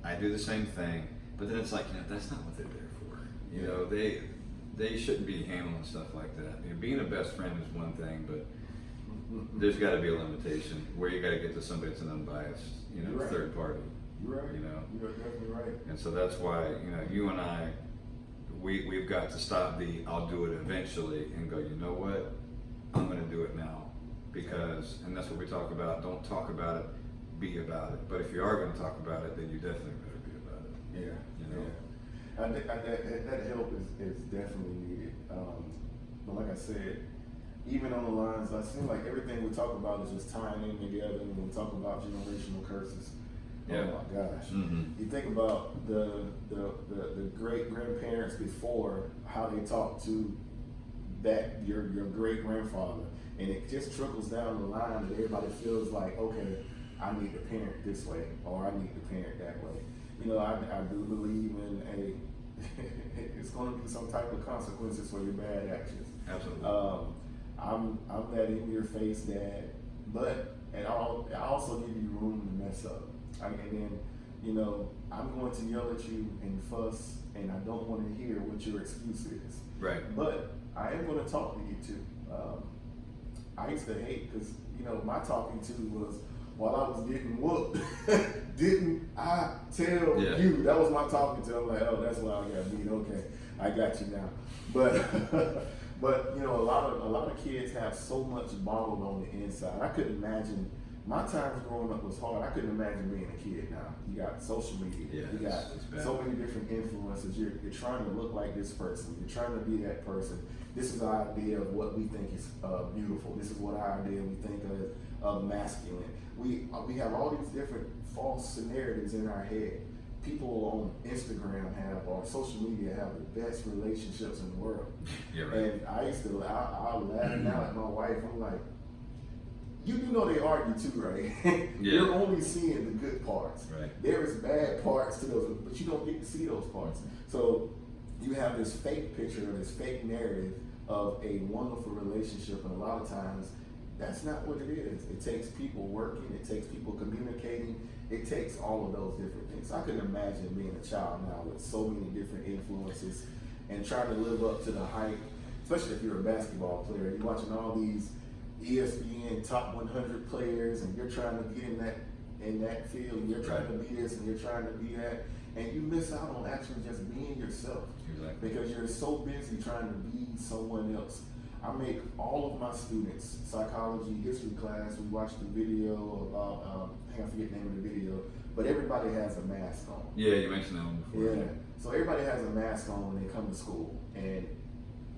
I do the same thing. But then it's like, you know, that's not what they're there for. You know, they shouldn't be handling stuff like that. You know, being a best friend is one thing, but there's got to be a limitation where you got to get to somebody that's an unbiased, you know, Right. third party. You're right. You know, You're definitely right. and so that's why, you know, you and I, we've got to stop the I'll do it eventually and go, you know what, I'm going to do it now, because, and that's what we talk about. Don't talk about it, be about it. But if you are going to talk about it, then you definitely better be about it. Yeah. You know? Yeah. That help is definitely needed. But like I said, even on the lines, I seem like everything we talk about is just tying in together. When we talk about generational curses, Yeah. oh my gosh! Mm-hmm. You think about the great grandparents before, how they talked to your great grandfather, and it just trickles down the line that everybody feels like, okay, I need to parent this way, or I need to parent that way. You know, I do believe in it's going to be some type of consequences for your bad actions. Absolutely. I'm that in your face dad, but I also give you room to mess up. And then, you know, I'm going to yell at you and fuss, and I don't want to hear what your excuse is. Right. But I am going to talk to you too. I used to hate, because, you know, my talking to was while I was getting whooped. Didn't I tell you? That was my talking to. I'm like, oh, that's why I got beat. Okay, I got you now. But but you know, a lot of kids have so much bottled on the inside. I couldn't imagine My times growing up was hard. I couldn't imagine being a kid now. You got social media. Yeah, you got it's bad. so many different influences. You're trying to look like this person. You're trying to be that person. This is our idea of what we think is beautiful. This is what our idea we think of masculine. We have all these different false narratives in our head. People on Instagram have, or social media have, the best relationships in the world. Yeah, right. And I used to, I'll laugh now at my wife. I'm like, you do know they argue too, right? Yeah. You're only seeing the good parts. Right. There is bad parts to those, but you don't get to see those parts. So you have this fake picture, this fake narrative of a wonderful relationship, and a lot of times that's not what it is. It takes people working, it takes people communicating, it takes all of those different things. I couldn't imagine being a child now with so many different influences and trying to live up to the hype, especially if you're a basketball player. You're watching all these ESPN top 100 players, and you're trying to get in that field, and you're trying to be this, and you're trying to be that, and you miss out on actually just being yourself. Exactly. Because you're so busy trying to be someone else. I make all of my students, psychology, history class, we watch the video about, I forget the name of the video, but everybody has a mask on. Yeah, you mentioned that one before. Yeah, so everybody has a mask on when they come to school, and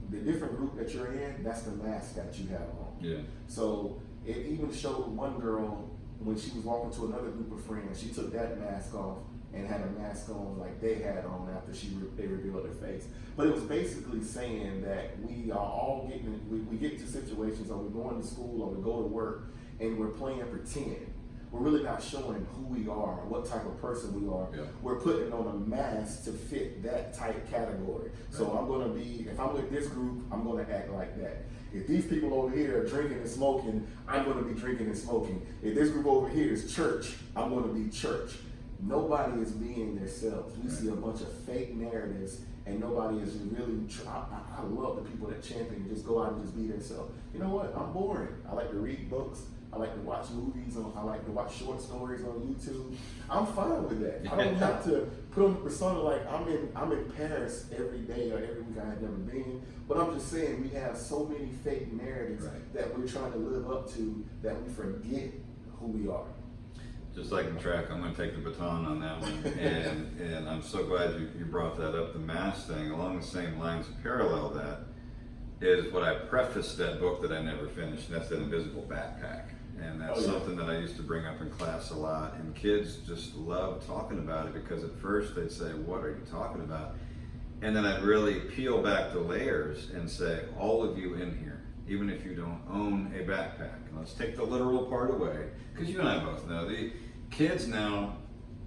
the different group that you're in, that's the mask that you have on. Yeah. So it even showed one girl when she was walking to another group of friends, she took that mask off and had a mask on like they had on after they revealed their face. But it was basically saying that we are all we get into situations, or we're going to school, or we go to work, and we're playing pretend. We're really not showing who we are, what type of person we are. Yeah. We're putting on a mask to fit that type category. So Right. I'm going to be, if I'm with this group, I'm going to act like that. If these people over here are drinking and smoking, I'm going to be drinking and smoking. If this group over here is church, I'm going to be church. Nobody is being themselves. We Right. see a bunch of fake narratives, and nobody is really. I love the people that champion and just go out and just be themselves. You know what? I'm boring. I like to read books. I like to watch movies. I like to watch short stories on YouTube. I'm fine with that. I don't have to put on the persona like I'm in Paris every day or every week. I had never been, but I'm just saying we have so many fake narratives Right. that we're trying to live up to that we forget who we are. Just like in track, I'm going to take the baton on that one, and I'm so glad you brought that up. The mask thing, along the same lines, parallel that is what I prefaced that book that I never finished. And that's that Invisible Backpack, and that's something that I used to bring up in class a lot. And kids just love talking about it because at first they'd say, "What are you talking about?" And then I'd really peel back the layers and say, "All of you in here, even if you don't own a backpack, and let's take the literal part away, because you and I both know the kids now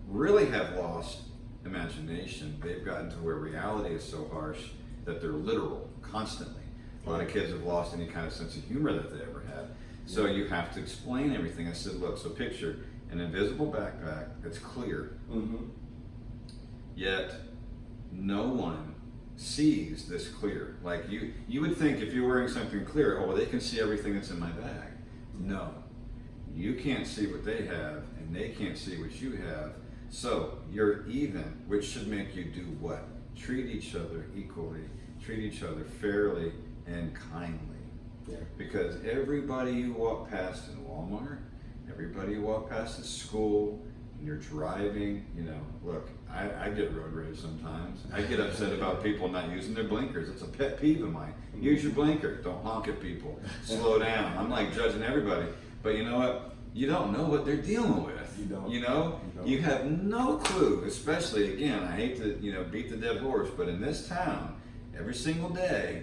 really have lost imagination. They've gotten to where reality is so harsh that they're literal constantly. A lot of kids have lost any kind of sense of humor that they ever had. So you have to explain everything. I said, look, so picture an invisible backpack that's clear, yet no one sees this clear. Like you would think if you're wearing something clear, oh, well, they can see everything that's in my bag. No, you can't see what they have, and they can't see what you have. So you're even, which should make you do what? Treat each other equally, treat each other fairly and kindly. Yeah. Because everybody you walk past in Walmart, everybody you walk past at school, and you're driving, look, I get road rage sometimes. I get upset about people not using their blinkers. It's a pet peeve of mine. Use your blinker. Don't honk at people. Slow down. I'm like judging everybody. But you know what? You don't know what they're dealing with. You don't. You have no clue, especially, again, I hate to, beat the dead horse, but in this town, every single day,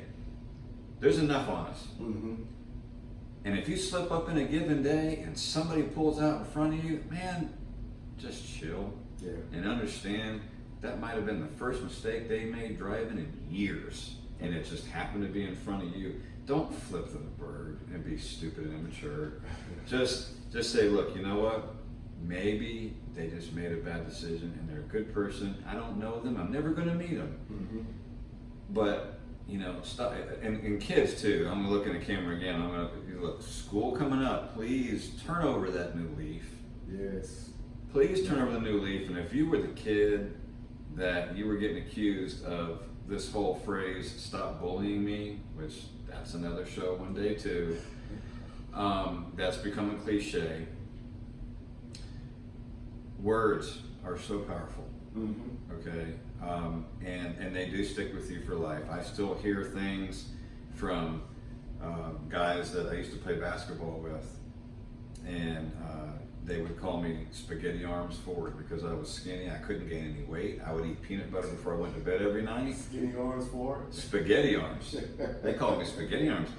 there's enough on us. And if you slip up in a given day and somebody pulls out in front of you, man, just chill and understand that might have been the first mistake they made driving in years, and it just happened to be in front of you. Don't flip the bird and be stupid and immature. Just say, look, you know what? Maybe they just made a bad decision and they're a good person. I don't know them. I'm never going to meet them. But stop. And kids too. I'm looking at the camera again. I'm going to look. School coming up. Please turn over that new leaf. Yes. Please turn over the new leaf. And if you were the kid that you were getting accused of this whole phrase, "Stop bullying me," which that's another show one day too. That's become a cliche. words are so powerful. Mm-hmm. Okay, and they do stick with you for life. I still hear things from guys that I used to play basketball with, and they would call me Spaghetti Arms Ford because I was skinny. I couldn't gain any weight. I would eat peanut butter before I went to bed every night. Skinny Arms Ford? Spaghetti Arms. They called me Spaghetti Arms.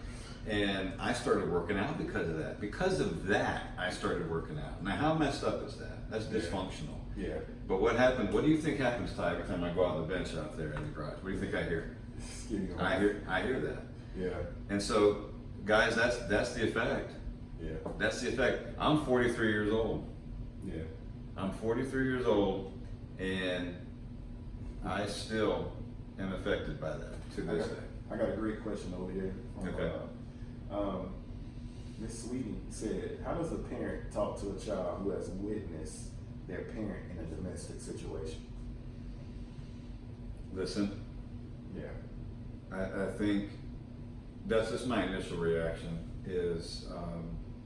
And I started working out because of that. Because of that, I started working out. Now, how messed up is that? That's dysfunctional. Yeah. But what happened? What do you think happens, Ty, every time I go out on the bench out there in the garage? What do you think I hear? Skinny Arms. I hear that. Yeah. And so, guys, that's the effect. Yeah. That's the effect. I'm 43 years old. Yeah. I'm 43 years old, and I still am affected by that to this day. I got a great question over here. Okay. Miss Sweetie said, how does a parent talk to a child who has witnessed their parent in a domestic situation? Listen, Yeah. I think that's just my initial reaction is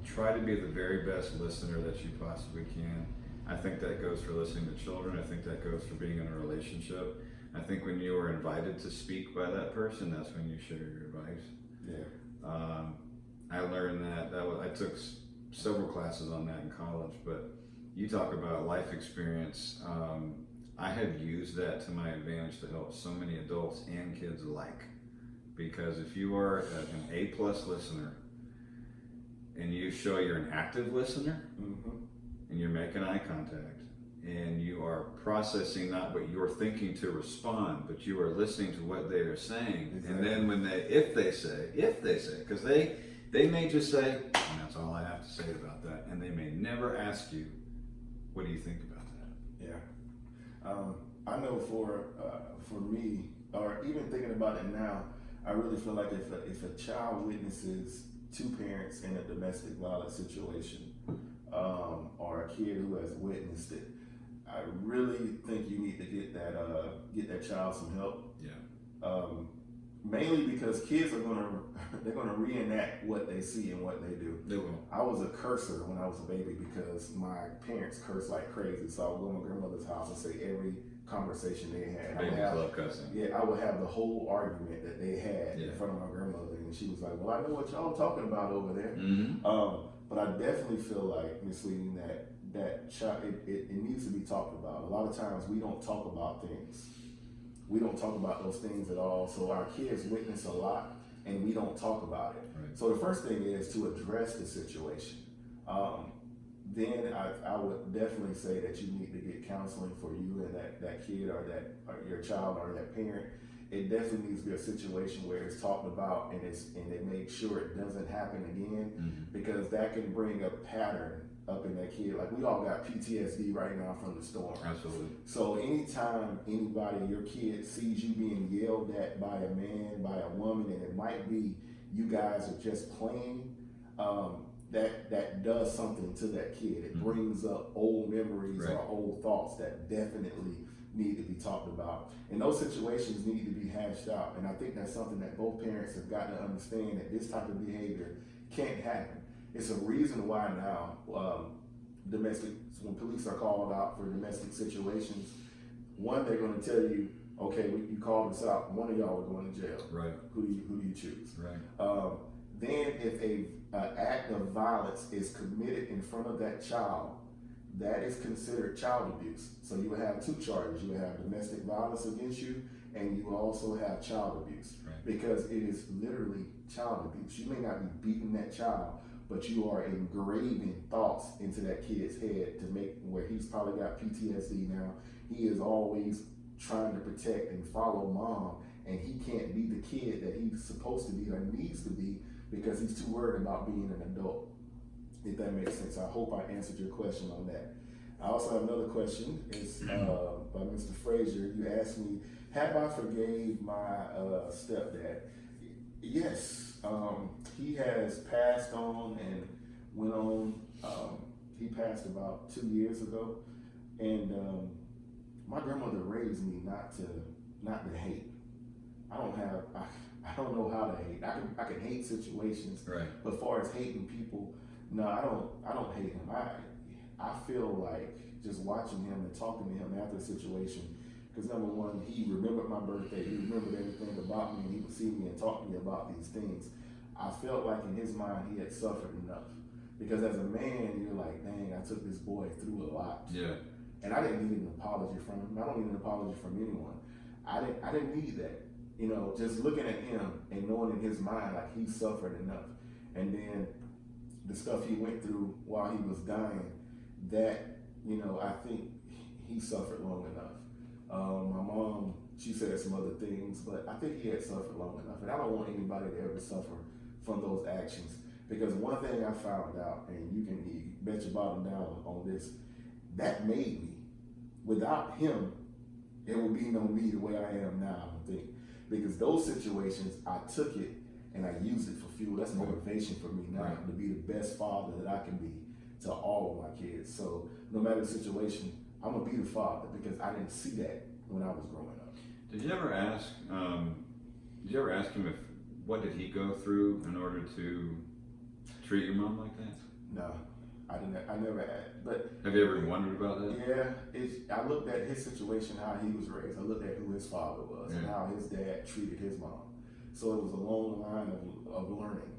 try to be the very best listener that you possibly can. I think that goes for listening to children. I think that goes for being in a relationship. I think when you are invited to speak by that person, that's when you share your advice. Yeah. I learned that I took several classes on that in college, but you talk about life experience. I have used that to my advantage to help so many adults and kids alike. Because if you are an A+ listener and you show you're an active listener Mm-hmm. and you're making eye contact and you are processing not what you're thinking to respond, but you are listening to what they are saying. Exactly. And then when if they say, because they may just say, and that's all I have to say about that, and they may never ask you, what do you think about that? Yeah. I know for me, or even thinking about it now, I really feel like if a child witnesses two parents in a domestic violence situation, or a kid who has witnessed it, I really think you need to get that child some help. Yeah. Mainly because kids are they're gonna reenact what they see and what they do. They will. I was a cursor when I was a baby because my parents cursed like crazy. So I would go to my grandmother's house and say every conversation they had. Babies love cussing. Yeah, I would have the whole argument that they had in front of my grandmother, and she was like, "Well, I know what y'all talking about over there." Mm-hmm. But I definitely feel like, Miss Lee, that child, it needs to be talked about. A lot of times we don't talk about things. We don't talk about those things at all. So our kids witness a lot, and we don't talk about it. Right. So the first thing is to address the situation. Then I would definitely say that you need to get counseling for you and that kid or your child or that parent. It definitely needs to be a situation where it's talked about and they make sure it doesn't happen again, Mm-hmm. because that can bring a pattern up in that kid. Like we all got PTSD right now from the storm. Absolutely. So anytime anybody, your kid, sees you being yelled at by a man, by a woman, and it might be you guys are just playing, that does something to that kid. It Mm-hmm. brings up old memories Right. or old thoughts that definitely need to be talked about. And those situations need to be hashed out. And I think that's something that both parents have got to understand, that this type of behavior can't happen. It's a reason why now when police are called out for domestic situations, one, they're going to tell you, okay, you called us out. One of y'all are going to jail. Right. Who do you choose? Right. Then if an act of violence is committed in front of that child, that is considered child abuse. So you will have two charges. You will have domestic violence against you, and you will also have child abuse. Right. Because it is literally child abuse. You may not be beating that child, but you are engraving thoughts into that kid's head to make where he's probably got PTSD now. He is always trying to protect and follow mom, and he can't be the kid that he's supposed to be or needs to be because he's too worried about being an adult. If that makes sense. I hope I answered your question on that. I also have another question. It's by Mr. Frazier. You asked me, have I forgave my stepdad? Yes. He has passed on and went on. He passed about 2 years ago, and my grandmother raised me not to hate. I don't know how to hate. I can hate situations, Right. but as far as hating people, no, I don't hate them. I feel like just watching him and talking to him after the situation, because number one, he remembered my birthday, he remembered everything about me, and he would see me and talk to me about these things. I felt like in his mind he had suffered enough. Because as a man, you're like, dang, I took this boy through a lot. Yeah. And I didn't need an apology from him. I don't need an apology from anyone. I didn't need that. You know, just looking at him and knowing in his mind like he suffered enough. And then the stuff he went through while he was dying, that, you know, I think he suffered long enough. My mom, she said some other things, but I think he had suffered long enough. And I don't want anybody to ever suffer from those actions. Because one thing I found out, and you can bet your bottom down on this, that made me. Without him, there would be no me the way I am now, I think. Because those situations, I took it and I used it for fuel. That's motivation for me now to be the best father that I can be to all of my kids. So no matter the situation, I'm gonna be the father because I didn't see that when I was growing up. Did you ever ask him what did he go through in order to treat your mom like that? No, I didn't. I never had. But have you ever wondered about that? Yeah, I looked at his situation, how he was raised. I looked at who his father was and how his dad treated his mom. So it was a long line of learning.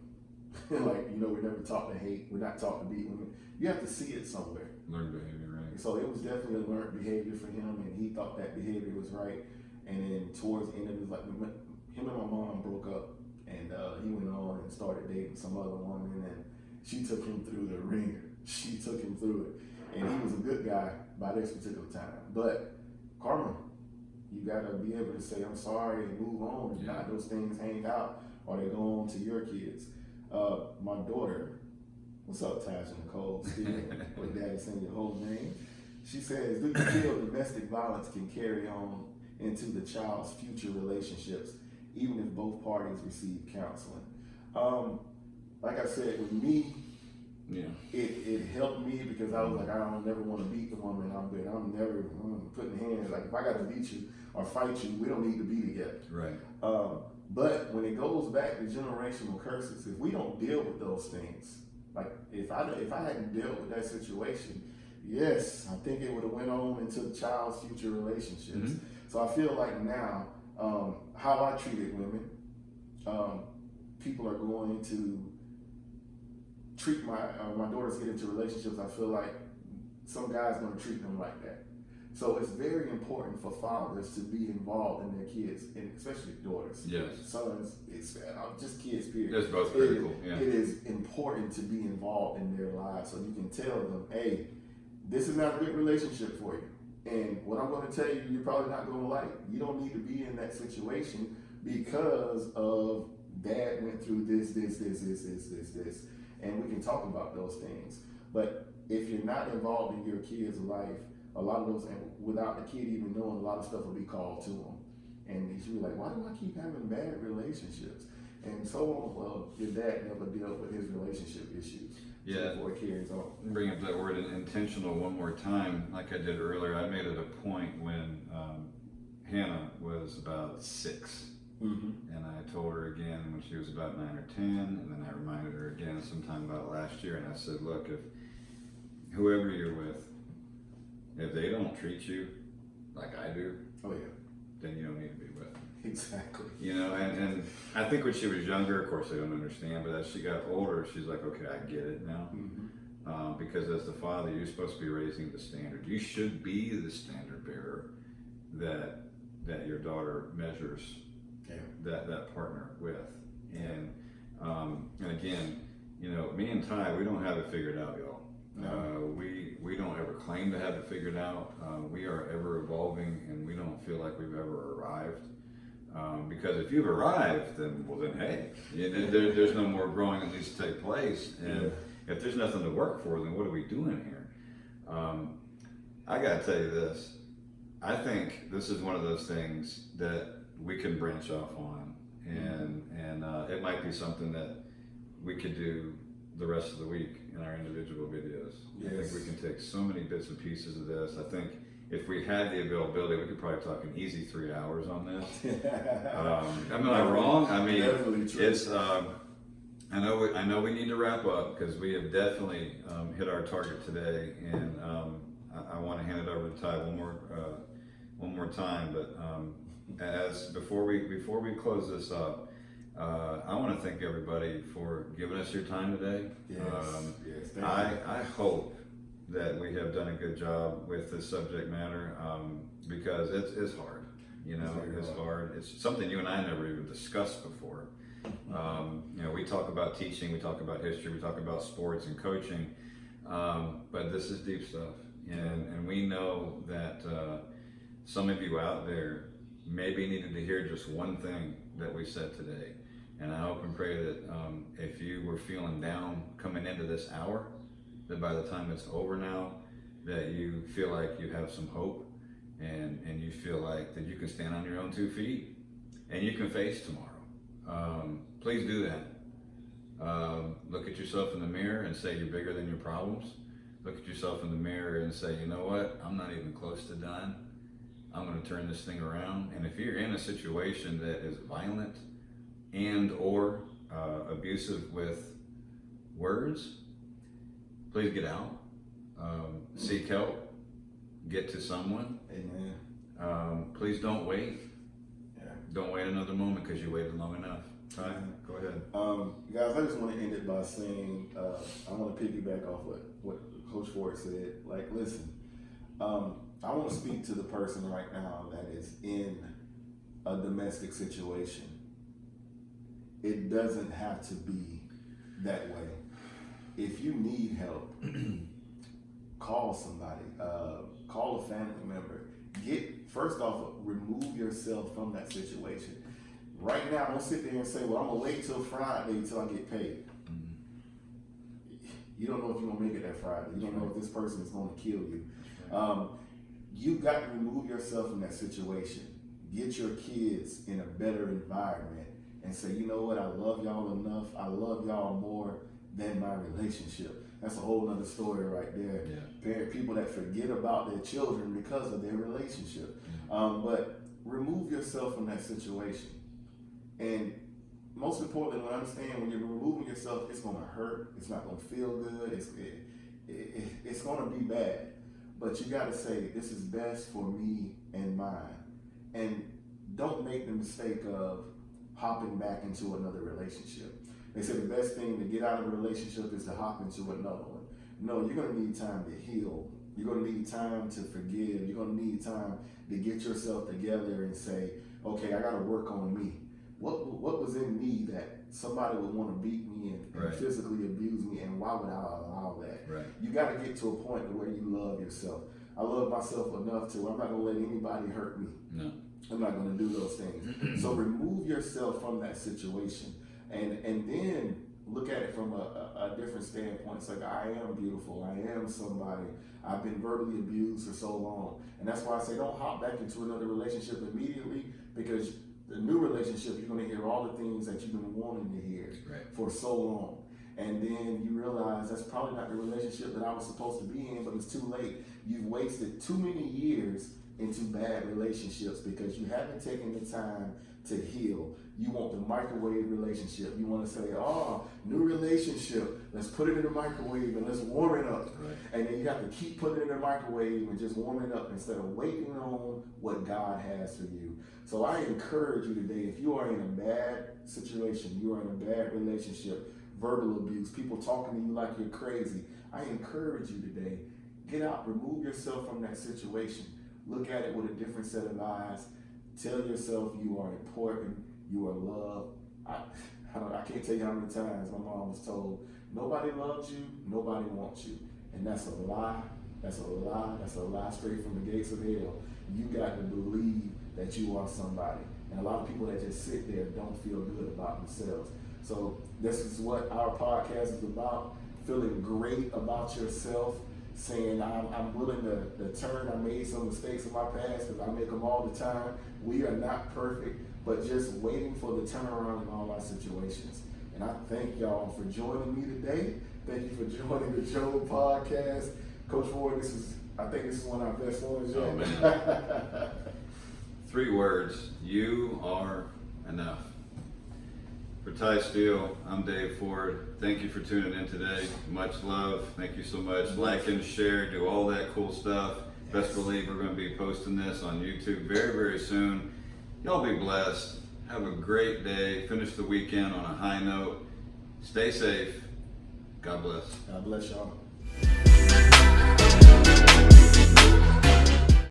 Like, you know, we're never taught to hate. We're not taught to beat women. You have to see it somewhere. Learned behavior, right? So it was definitely a learned behavior for him, and he thought that behavior was right. And then towards the end of his life, him and my mom broke up, and he went on and started dating some other woman, and she took him through the ringer. She took him through it, and he was a good guy by this particular time. But karma, you gotta be able to say I'm sorry and move on, and not those things hang out or they go on to your kids. My daughter, what's up, Tasha Nicole Steele, with Daddy saying your whole name. She says, do you feel domestic violence can carry on into the child's future relationships, even if both parties receive counseling? Like I said, with me, it helped me because I was like, I don't never want to beat the woman I'm with. I'm never putting hands. Like, if I got to beat you or fight you, we don't need to be together. Right. But when it goes back to generational curses, if we don't deal with those things, like if I hadn't dealt with that situation, yes, I think it would have went on into the child's future relationships. Mm-hmm. So I feel like now, how I treated women, people are going to treat my daughters get into relationships. I feel like some guy's going to treat them like that. So it's very important for fathers to be involved in their kids, and especially daughters. Yes. Sons, it's just kids, period. It's both critical. It is important to be involved in their lives so you can tell them, hey, this is not a good relationship for you. And what I'm going to tell you, you're probably not going to like. You don't need to be in that situation because of dad went through this. And we can talk about those things. But if you're not involved in your kid's life, a lot of those, and without the kid even knowing, a lot of stuff will be called to them. And you be like, why do I keep having bad relationships? And so on. Well, your dad never dealt with his relationship issues. Yeah. Before it carries on. Bring up that word intentional one more time. Like I did earlier, I made it a point when Hannah was about 6. Mm-hmm. And I told her again when she was about 9 or 10, and then I reminded her again sometime about last year, and I said, look, if whoever you're with, if they don't treat you like I do, then you don't need to be with them. Exactly. You know, and I think when she was younger, of course I don't understand, but as she got older, she's like, okay, I get it now. Mm-hmm. Because as the father, you're supposed to be raising the standard. You should be the standard bearer that your daughter measures that partner with. And again, you know, me and Ty, we don't have it figured out, y'all. We don't ever claim to have it figured out. We are ever evolving, and we don't feel like we've ever arrived. Because if you've arrived, then hey, there's no more growing that needs to take place. And if there's nothing to work for, then what are we doing here? I gotta tell you this. I think this is one of those things that we can branch off on, and it might be something that we could do the rest of the week in our individual videos. Yes. I think we can take so many bits and pieces of this. I think if we had the availability, we could probably talk an easy 3 hours on this. Am I wrong? I mean, it's I know we need to wrap up because we have definitely hit our target today, and I want to hand it over to Ty one more time. But before we close this up, I want to thank everybody for giving us your time today. Yes, yes. Thank you. I hope that we have done a good job with this subject matter because it's hard. You know, it's hard. It's something you and I never even discussed before. You know, we talk about teaching, we talk about history, we talk about sports and coaching, but this is deep stuff. And we know that some of you out there maybe needed to hear just one thing that we said today. And I hope and pray that if you were feeling down coming into this hour, that by the time it's over now, that you feel like you have some hope and you feel like that you can stand on your own 2 feet and you can face tomorrow. Please do that. Look at yourself in the mirror and say you're bigger than your problems. Look at yourself in the mirror and say, you know what? I'm not even close to done. I'm going to turn this thing around. And if you're in a situation that is violent and or abusive with words, please get out. Seek help. Get to someone. Amen. Please don't wait. Yeah. Don't wait another moment because you waited long enough. Ty, go ahead. Guys, I just want to end it by saying I want to piggyback off what Coach Ford said. Like, listen, I want to speak to the person right now that is in a domestic situation. It doesn't have to be that way. If you need help, call somebody, call a family member. First off, remove yourself from that situation. Right now, don't sit there and say, well, I'm going to wait till Friday till I get paid. You don't know if you're going to make it that Friday. You don't know if this person is going to kill you. You've got to remove yourself from that situation. Get your kids in a better environment and say, you know what, I love y'all enough. I love y'all more than my relationship. That's a whole other story right there. Yeah. People that forget about their children because of their relationship. But remove yourself from that situation. And most importantly, understand when you're removing yourself, it's going to hurt. It's not going to feel good. It's going to be bad. But you got to say, this is best for me and mine. And don't make the mistake of hopping back into another relationship. They say the best thing to get out of a relationship is to hop into another one. No, you're going to need time to heal. You're going to need time to forgive. You're going to need time to get yourself together and say, okay, I got to work on me. What was in me that somebody would want to beat me and physically abuse me, and why would I allow that? Right. You got to get to a point where you love yourself. I love myself enough to, I'm not going to let anybody hurt me. No. I'm not going to do those things. So remove yourself from that situation. And then look at it from a different standpoint. It's like, I am beautiful. I am somebody. I've been verbally abused for so long. And that's why I say don't hop back into another relationship immediately, because the new relationship, you're going to hear all the things that you've been wanting to hear for so long. And then you realize that's probably not the relationship that I was supposed to be in, but it's too late. You've wasted too many years into bad relationships because you haven't taken the time to heal. You want the microwave relationship. You want to say, oh, new relationship, let's put it in the microwave and let's warm it up. Right. And then you have to keep putting it in the microwave and just warm it up instead of waiting on what God has for you. So I encourage you today, if you are in a bad situation, you are in a bad relationship, verbal abuse, people talking to you like you're crazy, I encourage you today, get out, remove yourself from that situation. Look at it with a different set of eyes. Tell yourself you are important, you are loved. I can't tell you how many times my mom was told, nobody loves you, nobody wants you. And that's a lie. That's a lie. That's a lie straight from the gates of hell. You got to believe that you are somebody. And a lot of people that just sit there don't feel good about themselves. So this is what our podcast is about, feeling great about yourself, saying I'm willing to turn. I made some mistakes in my past because I make them all the time. We are not perfect, but just waiting for the turnaround in all our situations. And I thank y'all for joining me today. Thank you for joining the J.O.B podcast. Coach Ford, I think this is one of our best ones yet. Oh, man. 3 words, you are enough. For Ty Steele, I'm Dave Ford. Thank you for tuning in today. Much love. Thank you so much. Like and share, do all that cool stuff. Best believe we're going to be posting this on YouTube very, very soon. Y'all be blessed. Have a great day. Finish the weekend on a high note. Stay safe. God bless. God bless y'all.